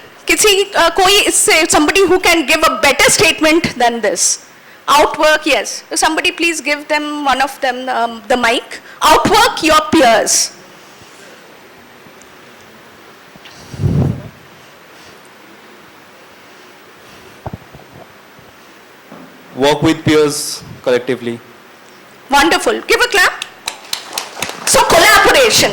Somebody who can give a better statement than this? Outwork, yes. Somebody please give them, one of them, the mic. Outwork your peers. Work with peers collectively. Wonderful. Give a clap. So collaboration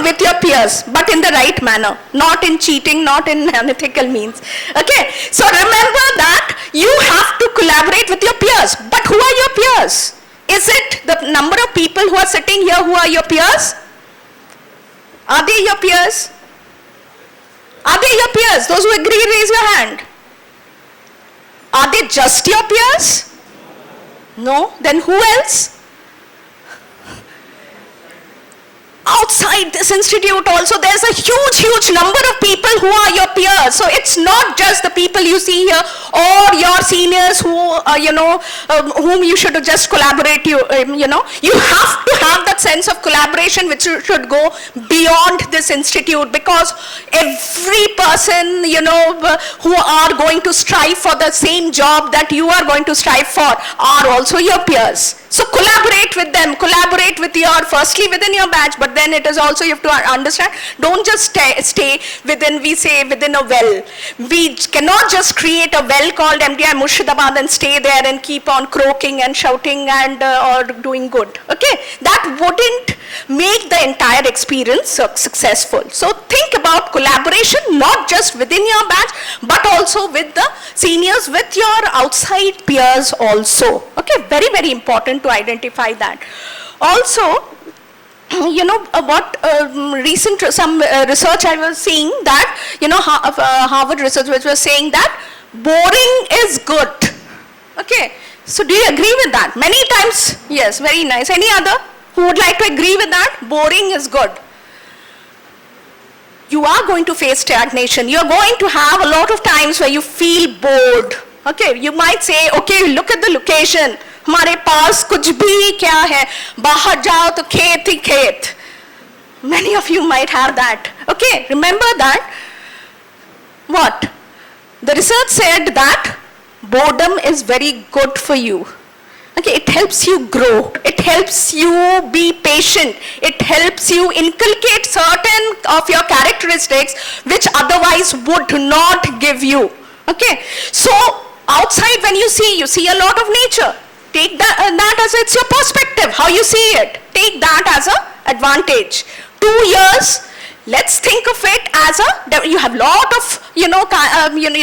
with your peers, but in the right manner, not in cheating, not in unethical means. Okay, so remember that you have to collaborate with your peers. But who are your peers? Is it the number of people who are sitting here who are your peers? Are they your peers? Are they your peers? Those who agree, raise your hand. Are they just your peers? No? Then who else? Outside this institute also, there's a huge number of people who are your peers. So it's not just the people you see here or your seniors who, whom you should just collaborate, You have to have that sense of collaboration which should go beyond this institute, because every person, who are going to strive for the same job that you are going to strive for are also your peers. So collaborate with them, collaborate with firstly within your batch, but then it is also, you have to understand, don't just stay within a well. We cannot just create a well called MDI Murshidabad and stay there and keep on croaking and shouting and or doing good. Okay, that wouldn't make the entire experience successful. So think about collaboration, not just within your batch, but also with the seniors, with your outside peers also. Okay, very, very important to identify that. Also, some research I was seeing that, Harvard research which was saying that boring is good. Okay, so do you agree with that? Many times, yes, very nice. Any other who would like to agree with that? Boring is good. You are going to face stagnation. You are going to have a lot of times where you feel bored. Okay, you might say, okay, look at the location. हमारे पास कुछ भी क्या है, बाहर जाओ तो खेत ही खेत. Many of you might have that. Okay, remember that. What? The research said that boredom is very good for you. Okay, it helps you grow. It helps you be patient. It helps you inculcate certain of your characteristics which otherwise would not give you. Okay, so outside when you see a lot of nature. Take that as it's your perspective, how you see it. Take that as an advantage. 2 years, Let's think of it as you have lot of,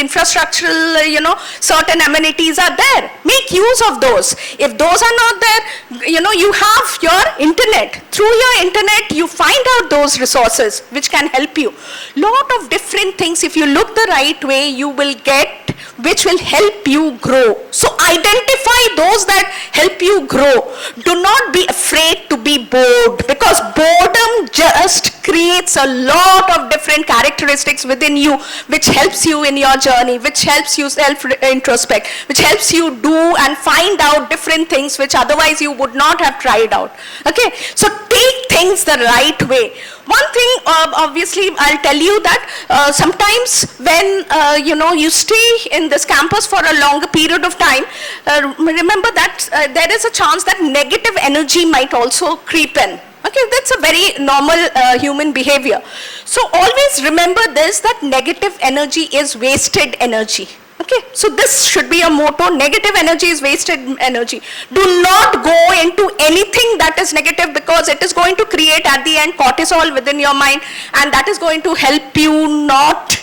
infrastructural, certain amenities are there. Make use of those. If those are not there, you have your internet. Through your internet, you find out those resources which can help you. Lot of different things, if you look the right way, you will get, which will help you grow. So identify those that help you grow. Do not be afraid to be bored, because boredom just creates a lot of different characteristics within you, which helps you in your journey, which helps you self-introspect, which helps you do and find out different things which otherwise you would not have tried out. Okay, so take things the right way. One thing, obviously, I'll tell you that sometimes when, you stay in this campus for a longer period of time, remember that there is a chance that negative energy might also creep in. Okay, that's a very normal human behavior. So always remember this, that negative energy is wasted energy. Okay, so this should be a motto. Negative energy is wasted energy. Do not go into anything that is negative, because it is going to create at the end cortisol within your mind, and that is going to help you not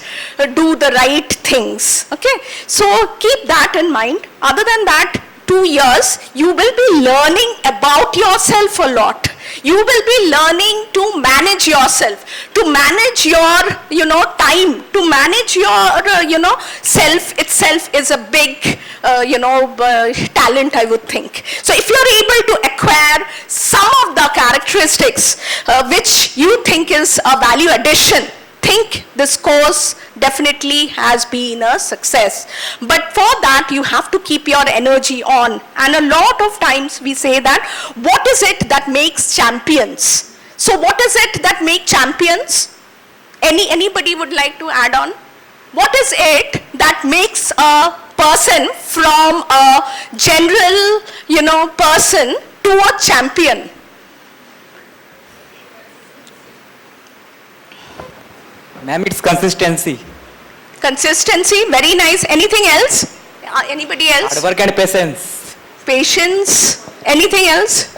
do the right things. Okay, so keep that in mind. Other than that, 2 years, you will be learning about yourself a lot. You will be learning to manage yourself, to manage your, time, to manage your, self itself is a big, talent, I would think. So if you're able to acquire some of the characteristics which you think is a value addition, think this course definitely has been a success. But for that, you have to keep your energy on. And a lot of times we say that, what is it that makes champions? So what is it that makes champions? Anybody would like to add on? What is it that makes a person from a general, person to a champion? Ma'am, it's consistency. Consistency, very nice. Anything else? Anybody else? Hard work and patience. Patience. Anything else?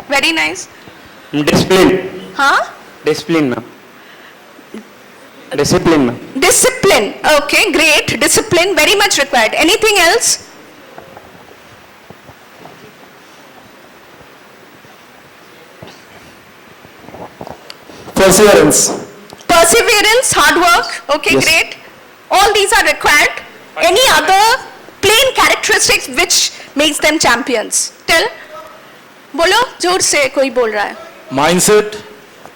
Very nice. Discipline. Huh? Discipline, ma'am. Discipline, ma'am. Discipline. Okay, great. Discipline, very much required. Anything else? Perseverance. Perseverance, hard work. Okay, Yes. great. All these are required. Any other plain characteristics which makes them champions? Tell. बोलो जोर से कोई बोल रहा है. Mindset.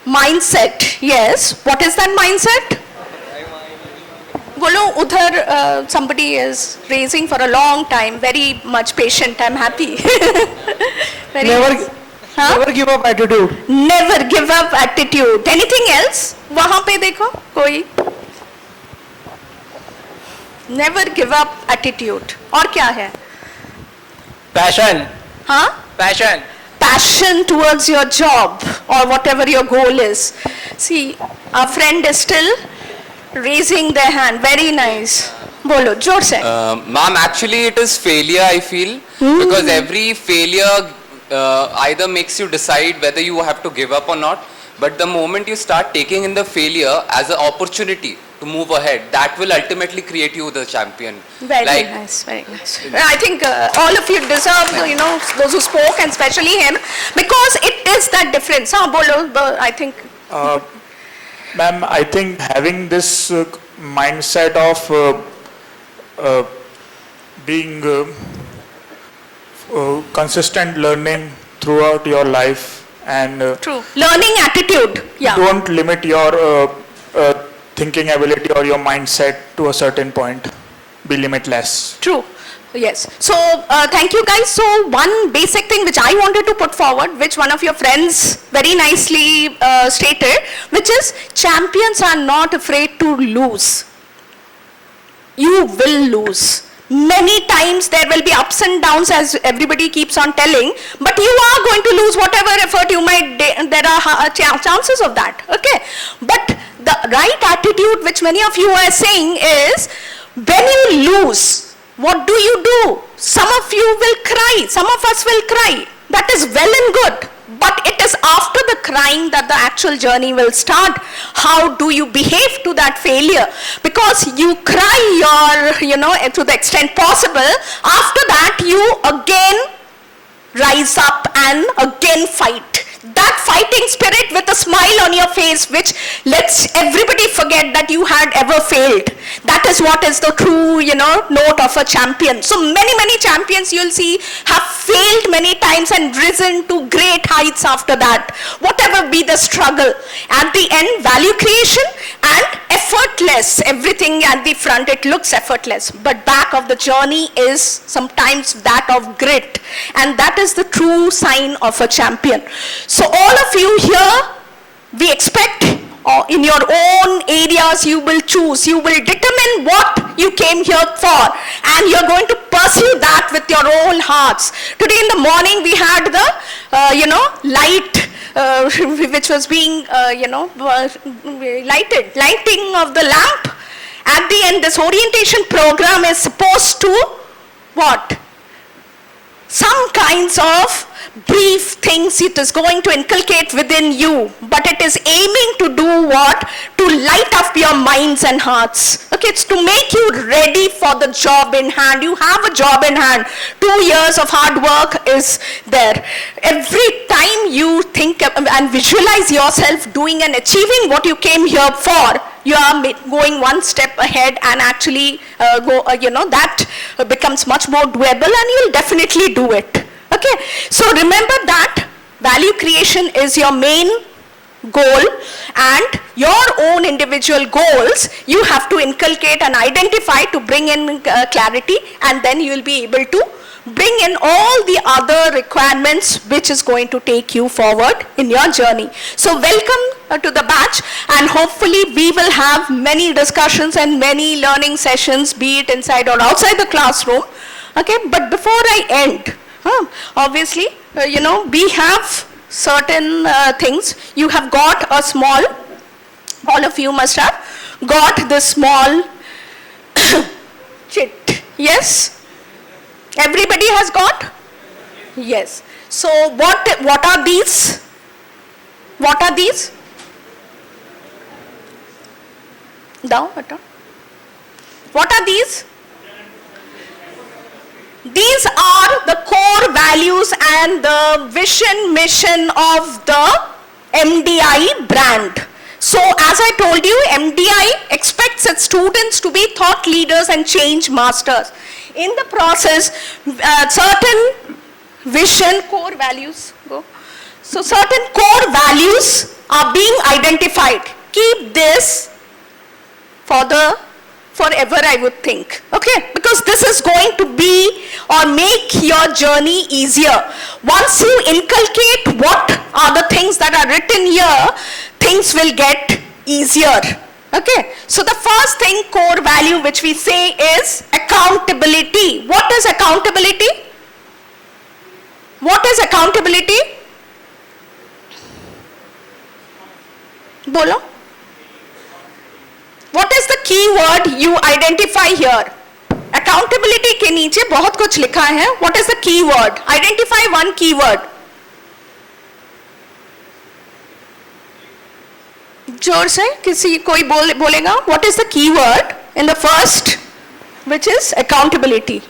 Mindset. Yes. What is that mindset? बोलो उधर somebody is raising for a long time, very much patient. I'm happy. Very nice. Huh? Never give up attitude. Never give up attitude. Anything else? वहाँ पे देखो कोई. Never give up attitude. और क्या है? Passion. हाँ? Passion. Passion towards your job or whatever your goal is. See, our friend is still raising their hand. Very nice. बोलो जोर से. Ma'am, actually it is failure, I feel, because every failure either makes you decide whether you have to give up or not, but the moment you start taking in the failure as an opportunity to move ahead, that will ultimately create you the champion. Very nice, very nice. I think all of you deserve, those who spoke, and especially him, because it is that difference. हाँ बोलो, I think. Ma'am, I think having this mindset of being consistent learning throughout your life, and True. Learning attitude. Yeah. don't limit your thinking ability or your mindset to a certain point. Be limitless. True. Yes. So, thank you guys. So, one basic thing which I wanted to put forward, which one of your friends very nicely stated, which is champions are not afraid to lose. You will lose. Many times there will be ups and downs, as everybody keeps on telling, but you are going to lose whatever effort you might, there are chances of that, okay? But the right attitude which many of you are saying is, when you lose, what do? Some of you will cry, some of us will cry. That is well and good, but it is after the crying that the actual journey will start. How do you behave to that failure? Because you cry to the extent possible. After that, you again rise up and again fight. That fighting spirit with a smile on your face, which lets everybody forget that you had ever failed. That is what is the true, note of a champion. So many champions you'll see have failed many times and risen to great heights after that. Whatever be the struggle, at the end, value creation and effortless. Everything at the front, it looks effortless, but back of the journey is sometimes that of grit, and that is the true sign of a champion. So all of you here, we expect in your own areas you will choose, you will determine what you came here for, and you're going to pursue that with your own hearts. Today in the morning we had the, light which was being, lighting of the lamp. At the end, this orientation program is supposed to, what? Some kinds of brief things it is going to inculcate within you, but it is aiming to do what? To light up your minds and hearts. Okay, it's to make you ready for the job in hand. You have a job in hand. 2 years of hard work is there. Every time you think and visualize yourself doing and achieving what you came here for, you are going one step ahead and actually that becomes much more doable, and you'll definitely do it. Okay, so remember that value creation is your main goal, and your own individual goals you have to inculcate and identify to bring in clarity, and then you will be able to bring in all the other requirements which is going to take you forward in your journey. So welcome to the batch, and hopefully we will have many discussions and many learning sessions, be it inside or outside the classroom. Okay, but before I end, obviously, we have certain things. You have got a small, all of you must have got this small chit. Yes? Everybody has got? Yes. So what are these? What are these? What are these? These are the core values and the vision, mission of the MDI brand. So as I told you, MDI expects its students to be thought leaders and change masters. In the process, certain vision, core values, so certain core values are being identified. Keep this forever, I would think. Okay, because this is going to be or make your journey easier. Once you inculcate what are the things that are written here, things will get easier. Okay, so the first thing, core value, which we say is accountability. What is accountability? What is accountability? Bolo? What is the key word you identify here? Accountability के नीचे बहुत कुछ लिखा है. What is the key word? Identify one key word. जोर से कोई बोलेगा. What is the key word in the first, which is accountability?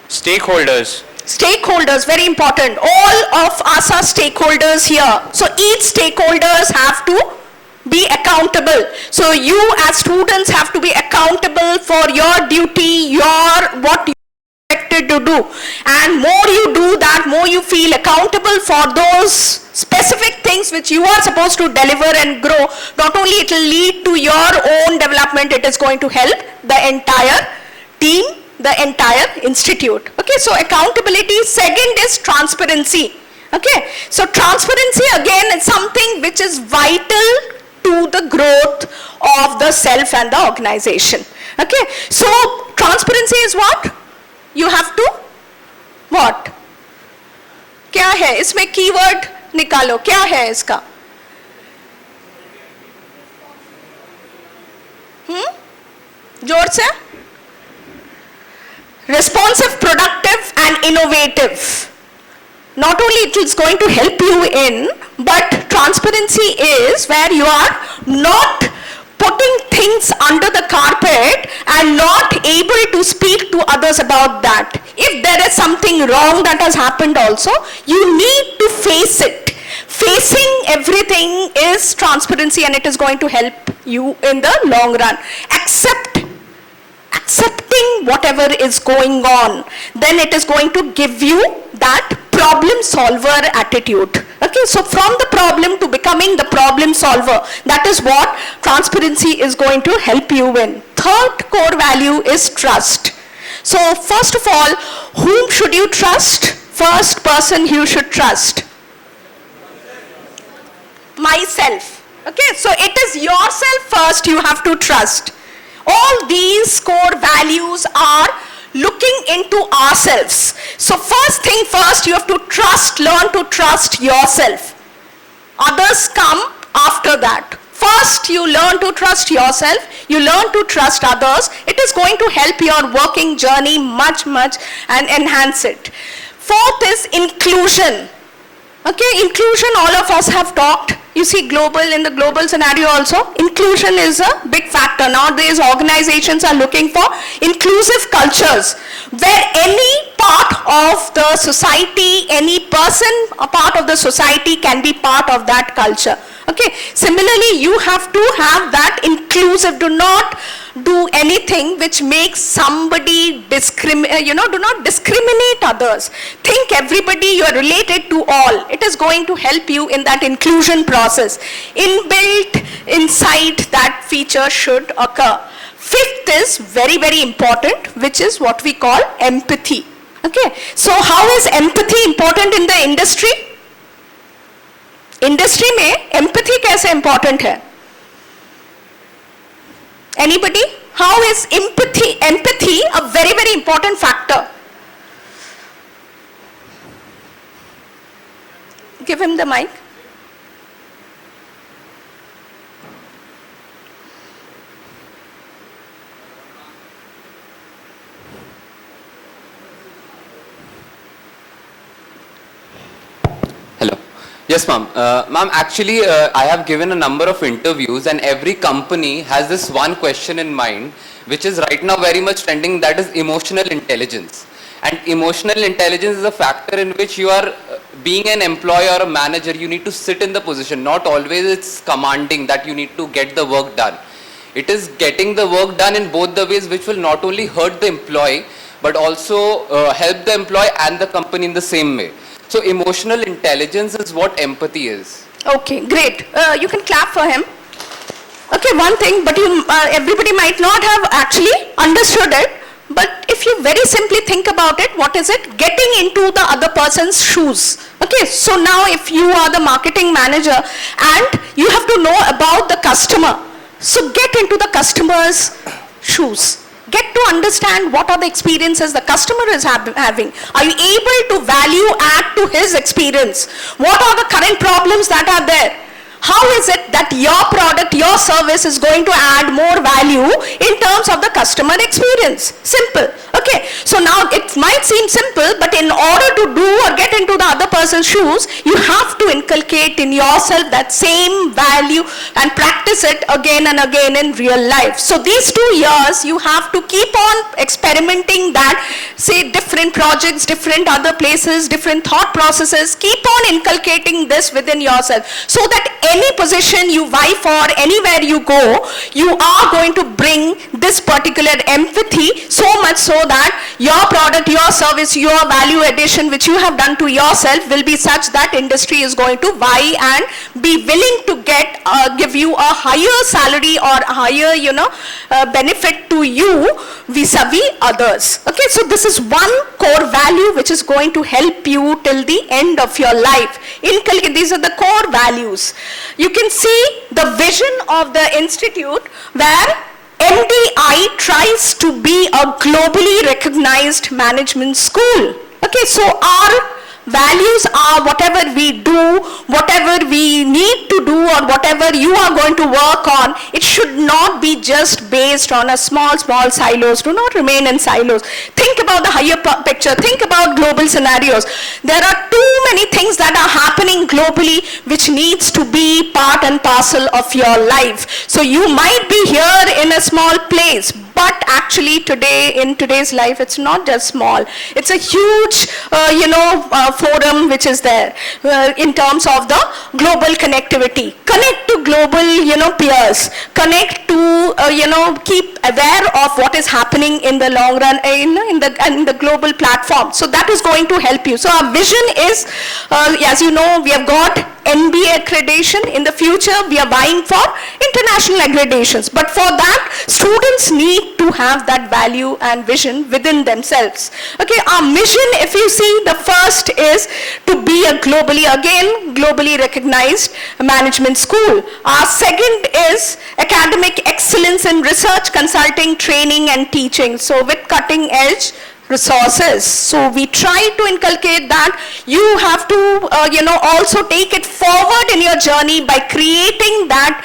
Stakeholders. Stakeholders, very important. All of us are stakeholders here. So each stakeholders have to be accountable. So you as students have to be accountable for your duty, what you are expected to do. And more you do that, more you feel accountable for those specific things which you are supposed to deliver and grow. Not only it will lead to your own development, it is going to help the entire team, the entire institute. Okay, so accountability. Second is transparency. Okay, so transparency again is something which is vital to the growth of the self and the organization. Okay, so transparency is what? You have to what? क्या है इसमें keyword निकालो, क्या है इसका? जोर से? Responsive, productive and innovative. not only it is going to help you in, but transparency is where you are not putting things under the carpet and not able to speak to others about that. If there is something wrong that has happened also, you need to face it. Facing everything is transparency, and it is going to help you in the long run. Accepting whatever is going on, then it is going to give you that problem solver attitude. Okay, so from the problem to becoming the problem solver, that is what transparency is going to help you in. Third core value is trust. So first of all, whom should you trust? First person you should trust. Myself. Okay, so it is yourself first you have to trust. All these core values are looking into ourselves. So first thing first, you have to trust, learn to trust yourself. Others come after that. First you learn to trust yourself, you learn to trust others. It is going to help your working journey much and enhance it. Fourth is inclusion. Okay, inclusion, all of us have talked. You see in the global scenario also, inclusion is a big factor. Nowadays organizations are looking for inclusive cultures where any part of the society, any person, a part of the society can be part of that culture. Okay, similarly you have to have that inclusive. Do not do anything which makes somebody do not discriminate others. Think everybody, you are related to all. It is going to help you in that inclusion process. Inbuilt inside that feature should occur. Fifth is very important, which is what we call empathy. Okay, so how is empathy important in the industry? Industry में empathy कैसे important है? Anybody? How is empathy a very important factor? Give him the mic. Hello. Yes, ma'am. Ma'am, actually, I have given a number of interviews, and every company has this one question in mind, which is right now very much trending, that is emotional intelligence. And emotional intelligence is a factor in which you are, being an employee or a manager, you need to sit in the position. Not always it's commanding that you need to get the work done. It is getting the work done in both the ways, which will not only hurt the employee, but also help the employee and the company in the same way. So emotional intelligence is what empathy is. Okay, great. You can clap for him. Okay, one thing, but everybody might not have actually understood it. But if you very simply think about it, what is it? Getting into the other person's shoes. Okay, so now if you are the marketing manager and you have to know about the customer, so get into the customer's shoes. Get to understand what are the experiences the customer is having. Are you able to value add to his experience? What are the current problems that are there? How is it that your product, your service is going to add more value in terms of the customer experience? Simple. Okay. So now it might seem simple, but in order to do or get into the other person's shoes, you have to inculcate in yourself that same value and practice it again and again in real life. So these 2 years, you have to keep on experimenting that, say different projects, different other places, different thought processes. Keep on inculcating this within yourself so that any position you vie for, anywhere you go, you are going to bring this particular empathy, so much so that your product, your service, your value addition which you have done to yourself will be such that industry is going to vie and be willing to give you a higher salary or a higher benefit to you vis-a-vis others. Okay, so this is one core value which is going to help you till the end of your life. These are the core values. You can see the vision of the institute where MDI tries to be a globally recognized management school. Okay, so our Values are whatever we do, whatever we need to do, or whatever you are going to work on. It should not be just based on a small silos. Do not remain in silos. Think about the higher picture. Think about global scenarios. There are too many things that are happening globally which needs to be part and parcel of your life. So you might be here in a small place, but actually today, in today's life, it's not just small. It's a huge, forum which is there in terms of the global connectivity. Connect to global, peers. Connect to, keep aware of what is happening in the long run in the global platform. So that is going to help you. So our vision is, as you know, we have got NBA accreditation. In the future, we are vying for international accreditations. But for that, students need to have that value and vision within themselves. Okay, our mission, if you see, the first is to be a globally recognized management school. Our second is academic excellence in research, consulting, training and teaching. So with cutting edge resources. So we try to inculcate that. You have to, also take it forward in your journey by creating that,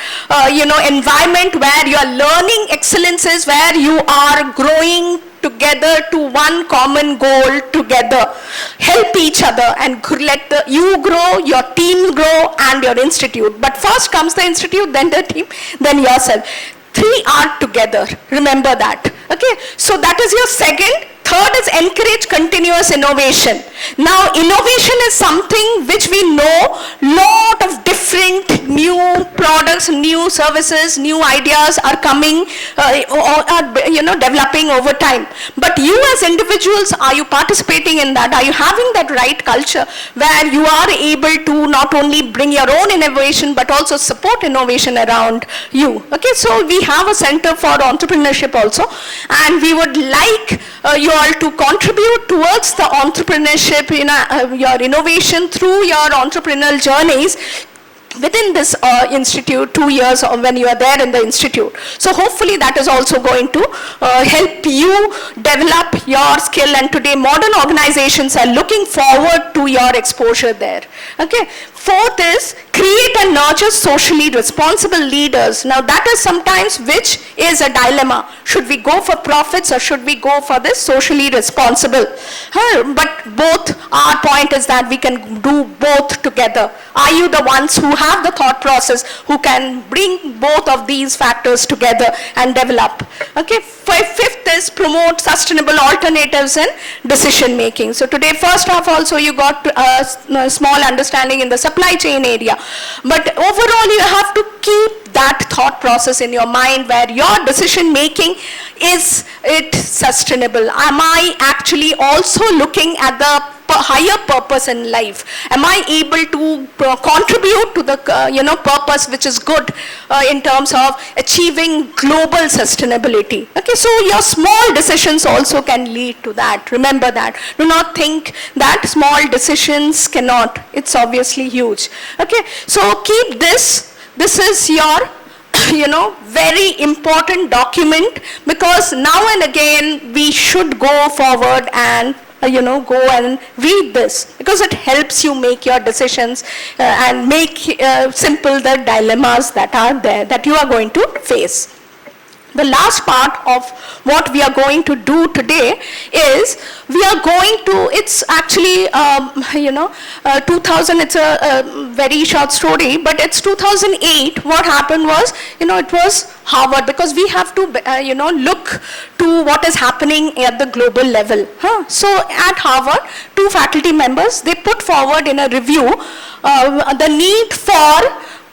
environment where you are learning excellences, where you are growing together to one common goal together. Help each other and let you grow, your team grow and your institute. But first comes the institute, then the team, then yourself. 3 are together. Remember that. Okay. So that is your second. Third is encourage continuous innovation. Now, innovation is something which we know, lot of different new products, new services, new ideas are coming, developing over time. But you as individuals, are you participating in that? Are you having that right culture where you are able to not only bring your own innovation, but also support innovation around you? Okay, so we have a center for entrepreneurship also, and we would like you all to contribute towards the entrepreneurship, your innovation through your entrepreneurial journeys within this institute, 2 years when you are there in the institute. So hopefully that is also going to help you develop your skill, and today modern organizations are looking forward to your exposure there. Okay. Fourth is create and nurture socially responsible leaders. Now that is sometimes which is a dilemma. Should we go for profits or should we go for this socially responsible? But both, our point is that we can do both together. Are you the ones who have the thought process, who can bring both of these factors together and develop? Okay. Fifth is promote sustainable alternatives in decision making. So today, first half also you got a small understanding in the supply chain area. But overall, you have to keep that thought process in your mind where your decision making, is it sustainable? Am I actually also looking at the higher purpose in life? Am I able to contribute to the purpose which is good in terms of achieving global sustainability? Okay, so your small decisions also can lead to that. Remember that. Do not think that small decisions cannot. It's obviously huge. Okay, so keep this. This is your very important document, because now and again we should go forward and go and read this, because it helps you make your decisions and make simple the dilemmas that are there, that you are going to face. The last part of what we are going to do today is we are going to, it's actually, 2000, it's a very short story, but it's 2008. What happened was, it was Harvard, because we have to, look to what is happening at the global level. So at Harvard, 2 faculty members, they put forward in a review the need for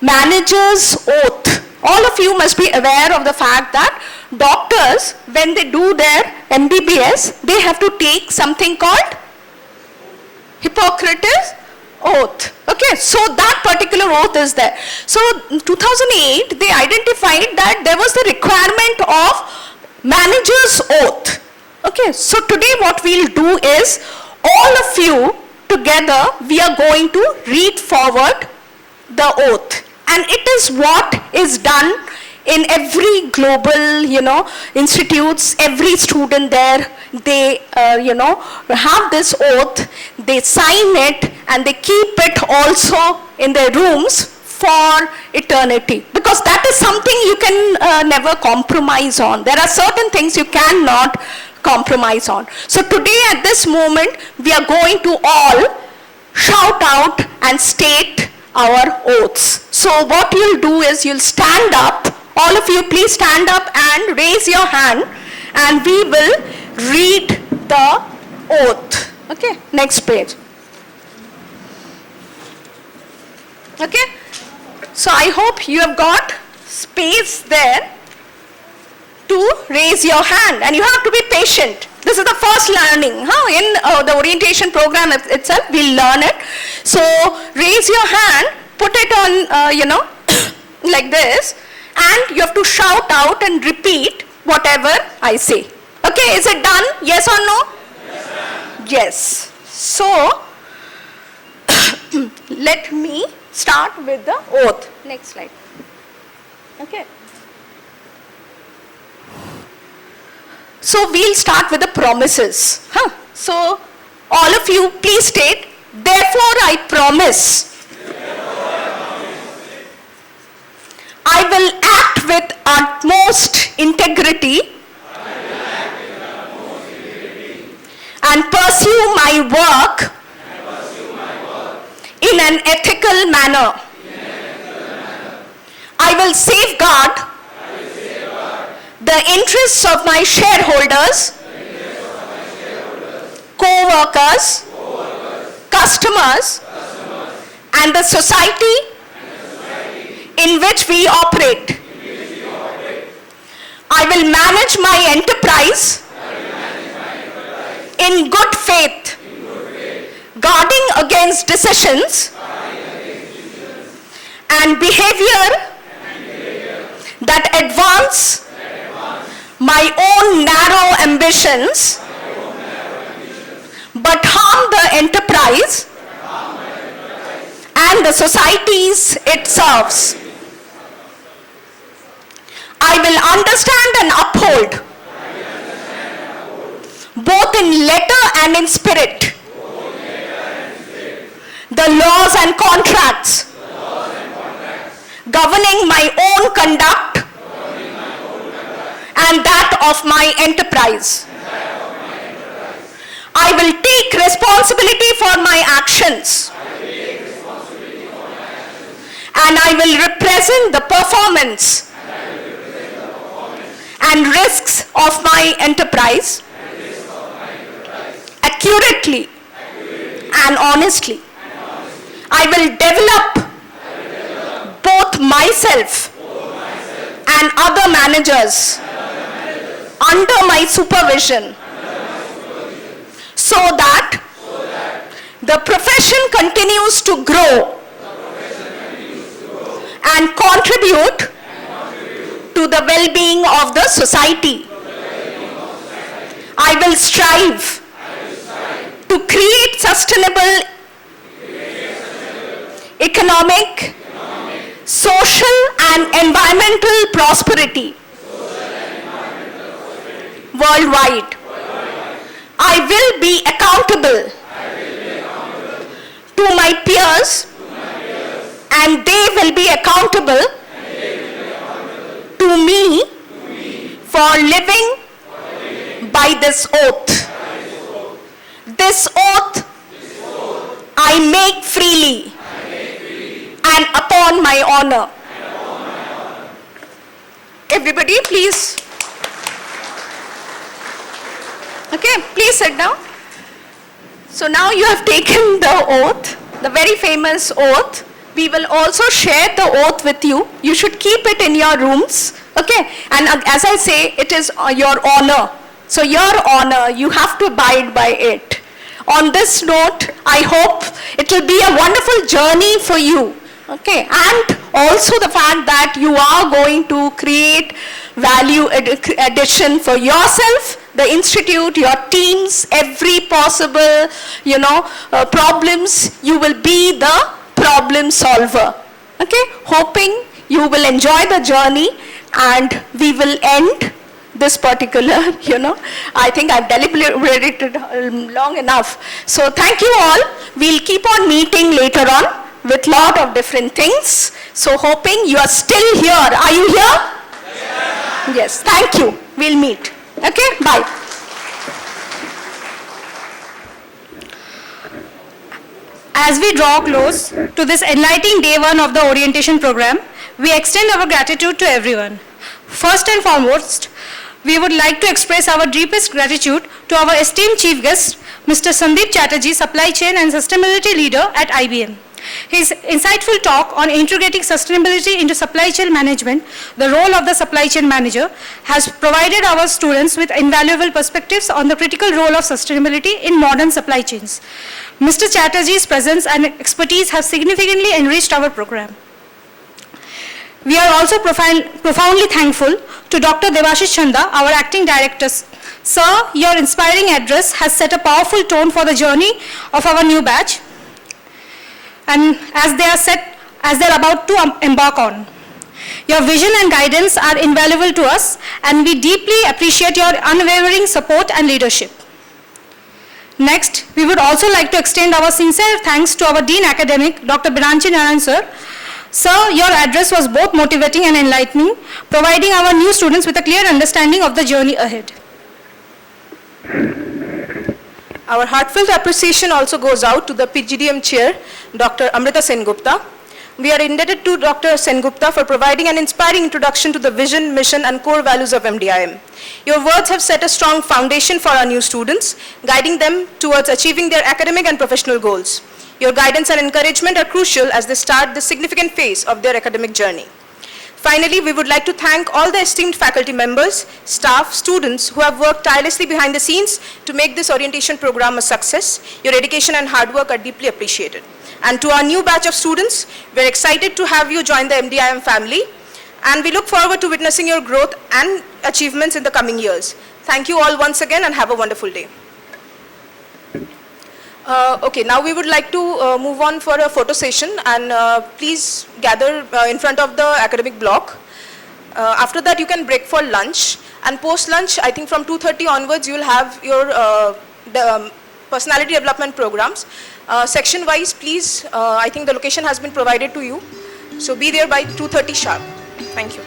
manager's oath. All of you must be aware of the fact that doctors, when they do their MBBS, they have to take something called Hippocrates oath. Okay, so that particular oath is there. So 2008, they identified that there was the requirement of manager's oath. Okay, so today what we'll do is, all of you together, we are going to read forward the oath. And it is what is done in every global, institutes, every student there, they, have this oath, they sign it, and they keep it also in their rooms for eternity. Because that is something you can never compromise on. There are certain things you cannot compromise on. So today at this moment, we are going to all shout out and state our oaths. So what you'll do is you'll stand up, all of you please stand up and raise your hand, and we will read the oath. Okay, next page. Okay, so I hope you have got space there to raise your hand, and you have to be patient. This is the first learning, in the orientation program itself, we'll learn it. So raise your hand, put it on, like this, and you have to shout out and repeat whatever I say. Okay, is it done? Yes or no? Yes. So, let me start with the oath. Next slide. Okay. So we'll start with the promises. So all of you please state, therefore I promise. I will act with utmost integrity and pursue my work in an ethical manner. I will safeguard the interests of my shareholders, co-workers, customers, and the society in which we operate. I will manage my enterprise in good faith, guarding against decisions and behavior that advance my own narrow ambitions, but harm the enterprise and the societies it serves. I will understand and uphold, both in letter and in spirit, the laws and contracts governing my own conduct and that of my enterprise. I will take responsibility for my actions, and I will represent the performance and risks of my enterprise accurately and honestly. I will develop both myself and other managers under my supervision, so that the profession continues to grow and contribute to the well-being of the society. I will strive to create sustainable economic, social and environmental prosperity worldwide. I will be accountable to my peers, and they will be accountable to me for living by this oath. This oath I make freely and upon my honor. Everybody, please. Okay, please sit down. So now you have taken the oath, the very famous oath. We will also share the oath with you. You should keep it in your rooms. Okay, and as I say, it is your honor. So your honor, you have to abide by it. On this note, I hope it will be a wonderful journey for you. Okay, and also the fact that you are going to create value addition for yourself, the institute, your teams, every possible, problems, you will be the problem solver. Okay, hoping you will enjoy the journey and we will end this particular, I think I've deliberated long enough. So thank you all. We'll keep on meeting later on with lot of different things. So hoping you are still here. Are you here? Yes. Thank you. We'll meet. Okay, bye. As we draw close to this enlightening day one of the orientation program, we extend our gratitude to everyone. First and foremost, we would like to express our deepest gratitude to our esteemed chief guest, Mr. Sandeep Chatterjee, Supply Chain and Sustainability Leader at IBM. His insightful talk on integrating sustainability into supply chain management, the role of the supply chain manager, has provided our students with invaluable perspectives on the critical role of sustainability in modern supply chains. Mr. Chatterjee's presence and expertise have significantly enriched our program. We are also profoundly thankful to Dr. Debashish Chanda, our acting director. Sir, your inspiring address has set a powerful tone for the journey of our new batch, and as they're about to embark on. Your vision and guidance are invaluable to us, and we deeply appreciate your unwavering support and leadership. Next, we would also like to extend our sincere thanks to our Dean Academic, Dr. Biranchi Narayan sir. Sir, your address was both motivating and enlightening, providing our new students with a clear understanding of the journey ahead. Our heartfelt appreciation also goes out to the PGDM chair, Dr. Amrita Sengupta. We are indebted to Dr. Sengupta for providing an inspiring introduction to the vision, mission, and core values of MDIM. Your words have set a strong foundation for our new students, guiding them towards achieving their academic and professional goals. Your guidance and encouragement are crucial as they start this significant phase of their academic journey. Finally, we would like to thank all the esteemed faculty members, staff, students who have worked tirelessly behind the scenes to make this orientation program a success. Your dedication and hard work are deeply appreciated. And to our new batch of students, we're excited to have you join the MDIM family, and we look forward to witnessing your growth and achievements in the coming years. Thank you all once again and have a wonderful day. Okay, now we would like to move on for a photo session, and please gather in front of the academic block. After that, you can break for lunch, and post lunch, I think from 2:30 onwards, you will have your personality development programs. Section wise, please, I think the location has been provided to you, so be there by 2:30 sharp. Thank you.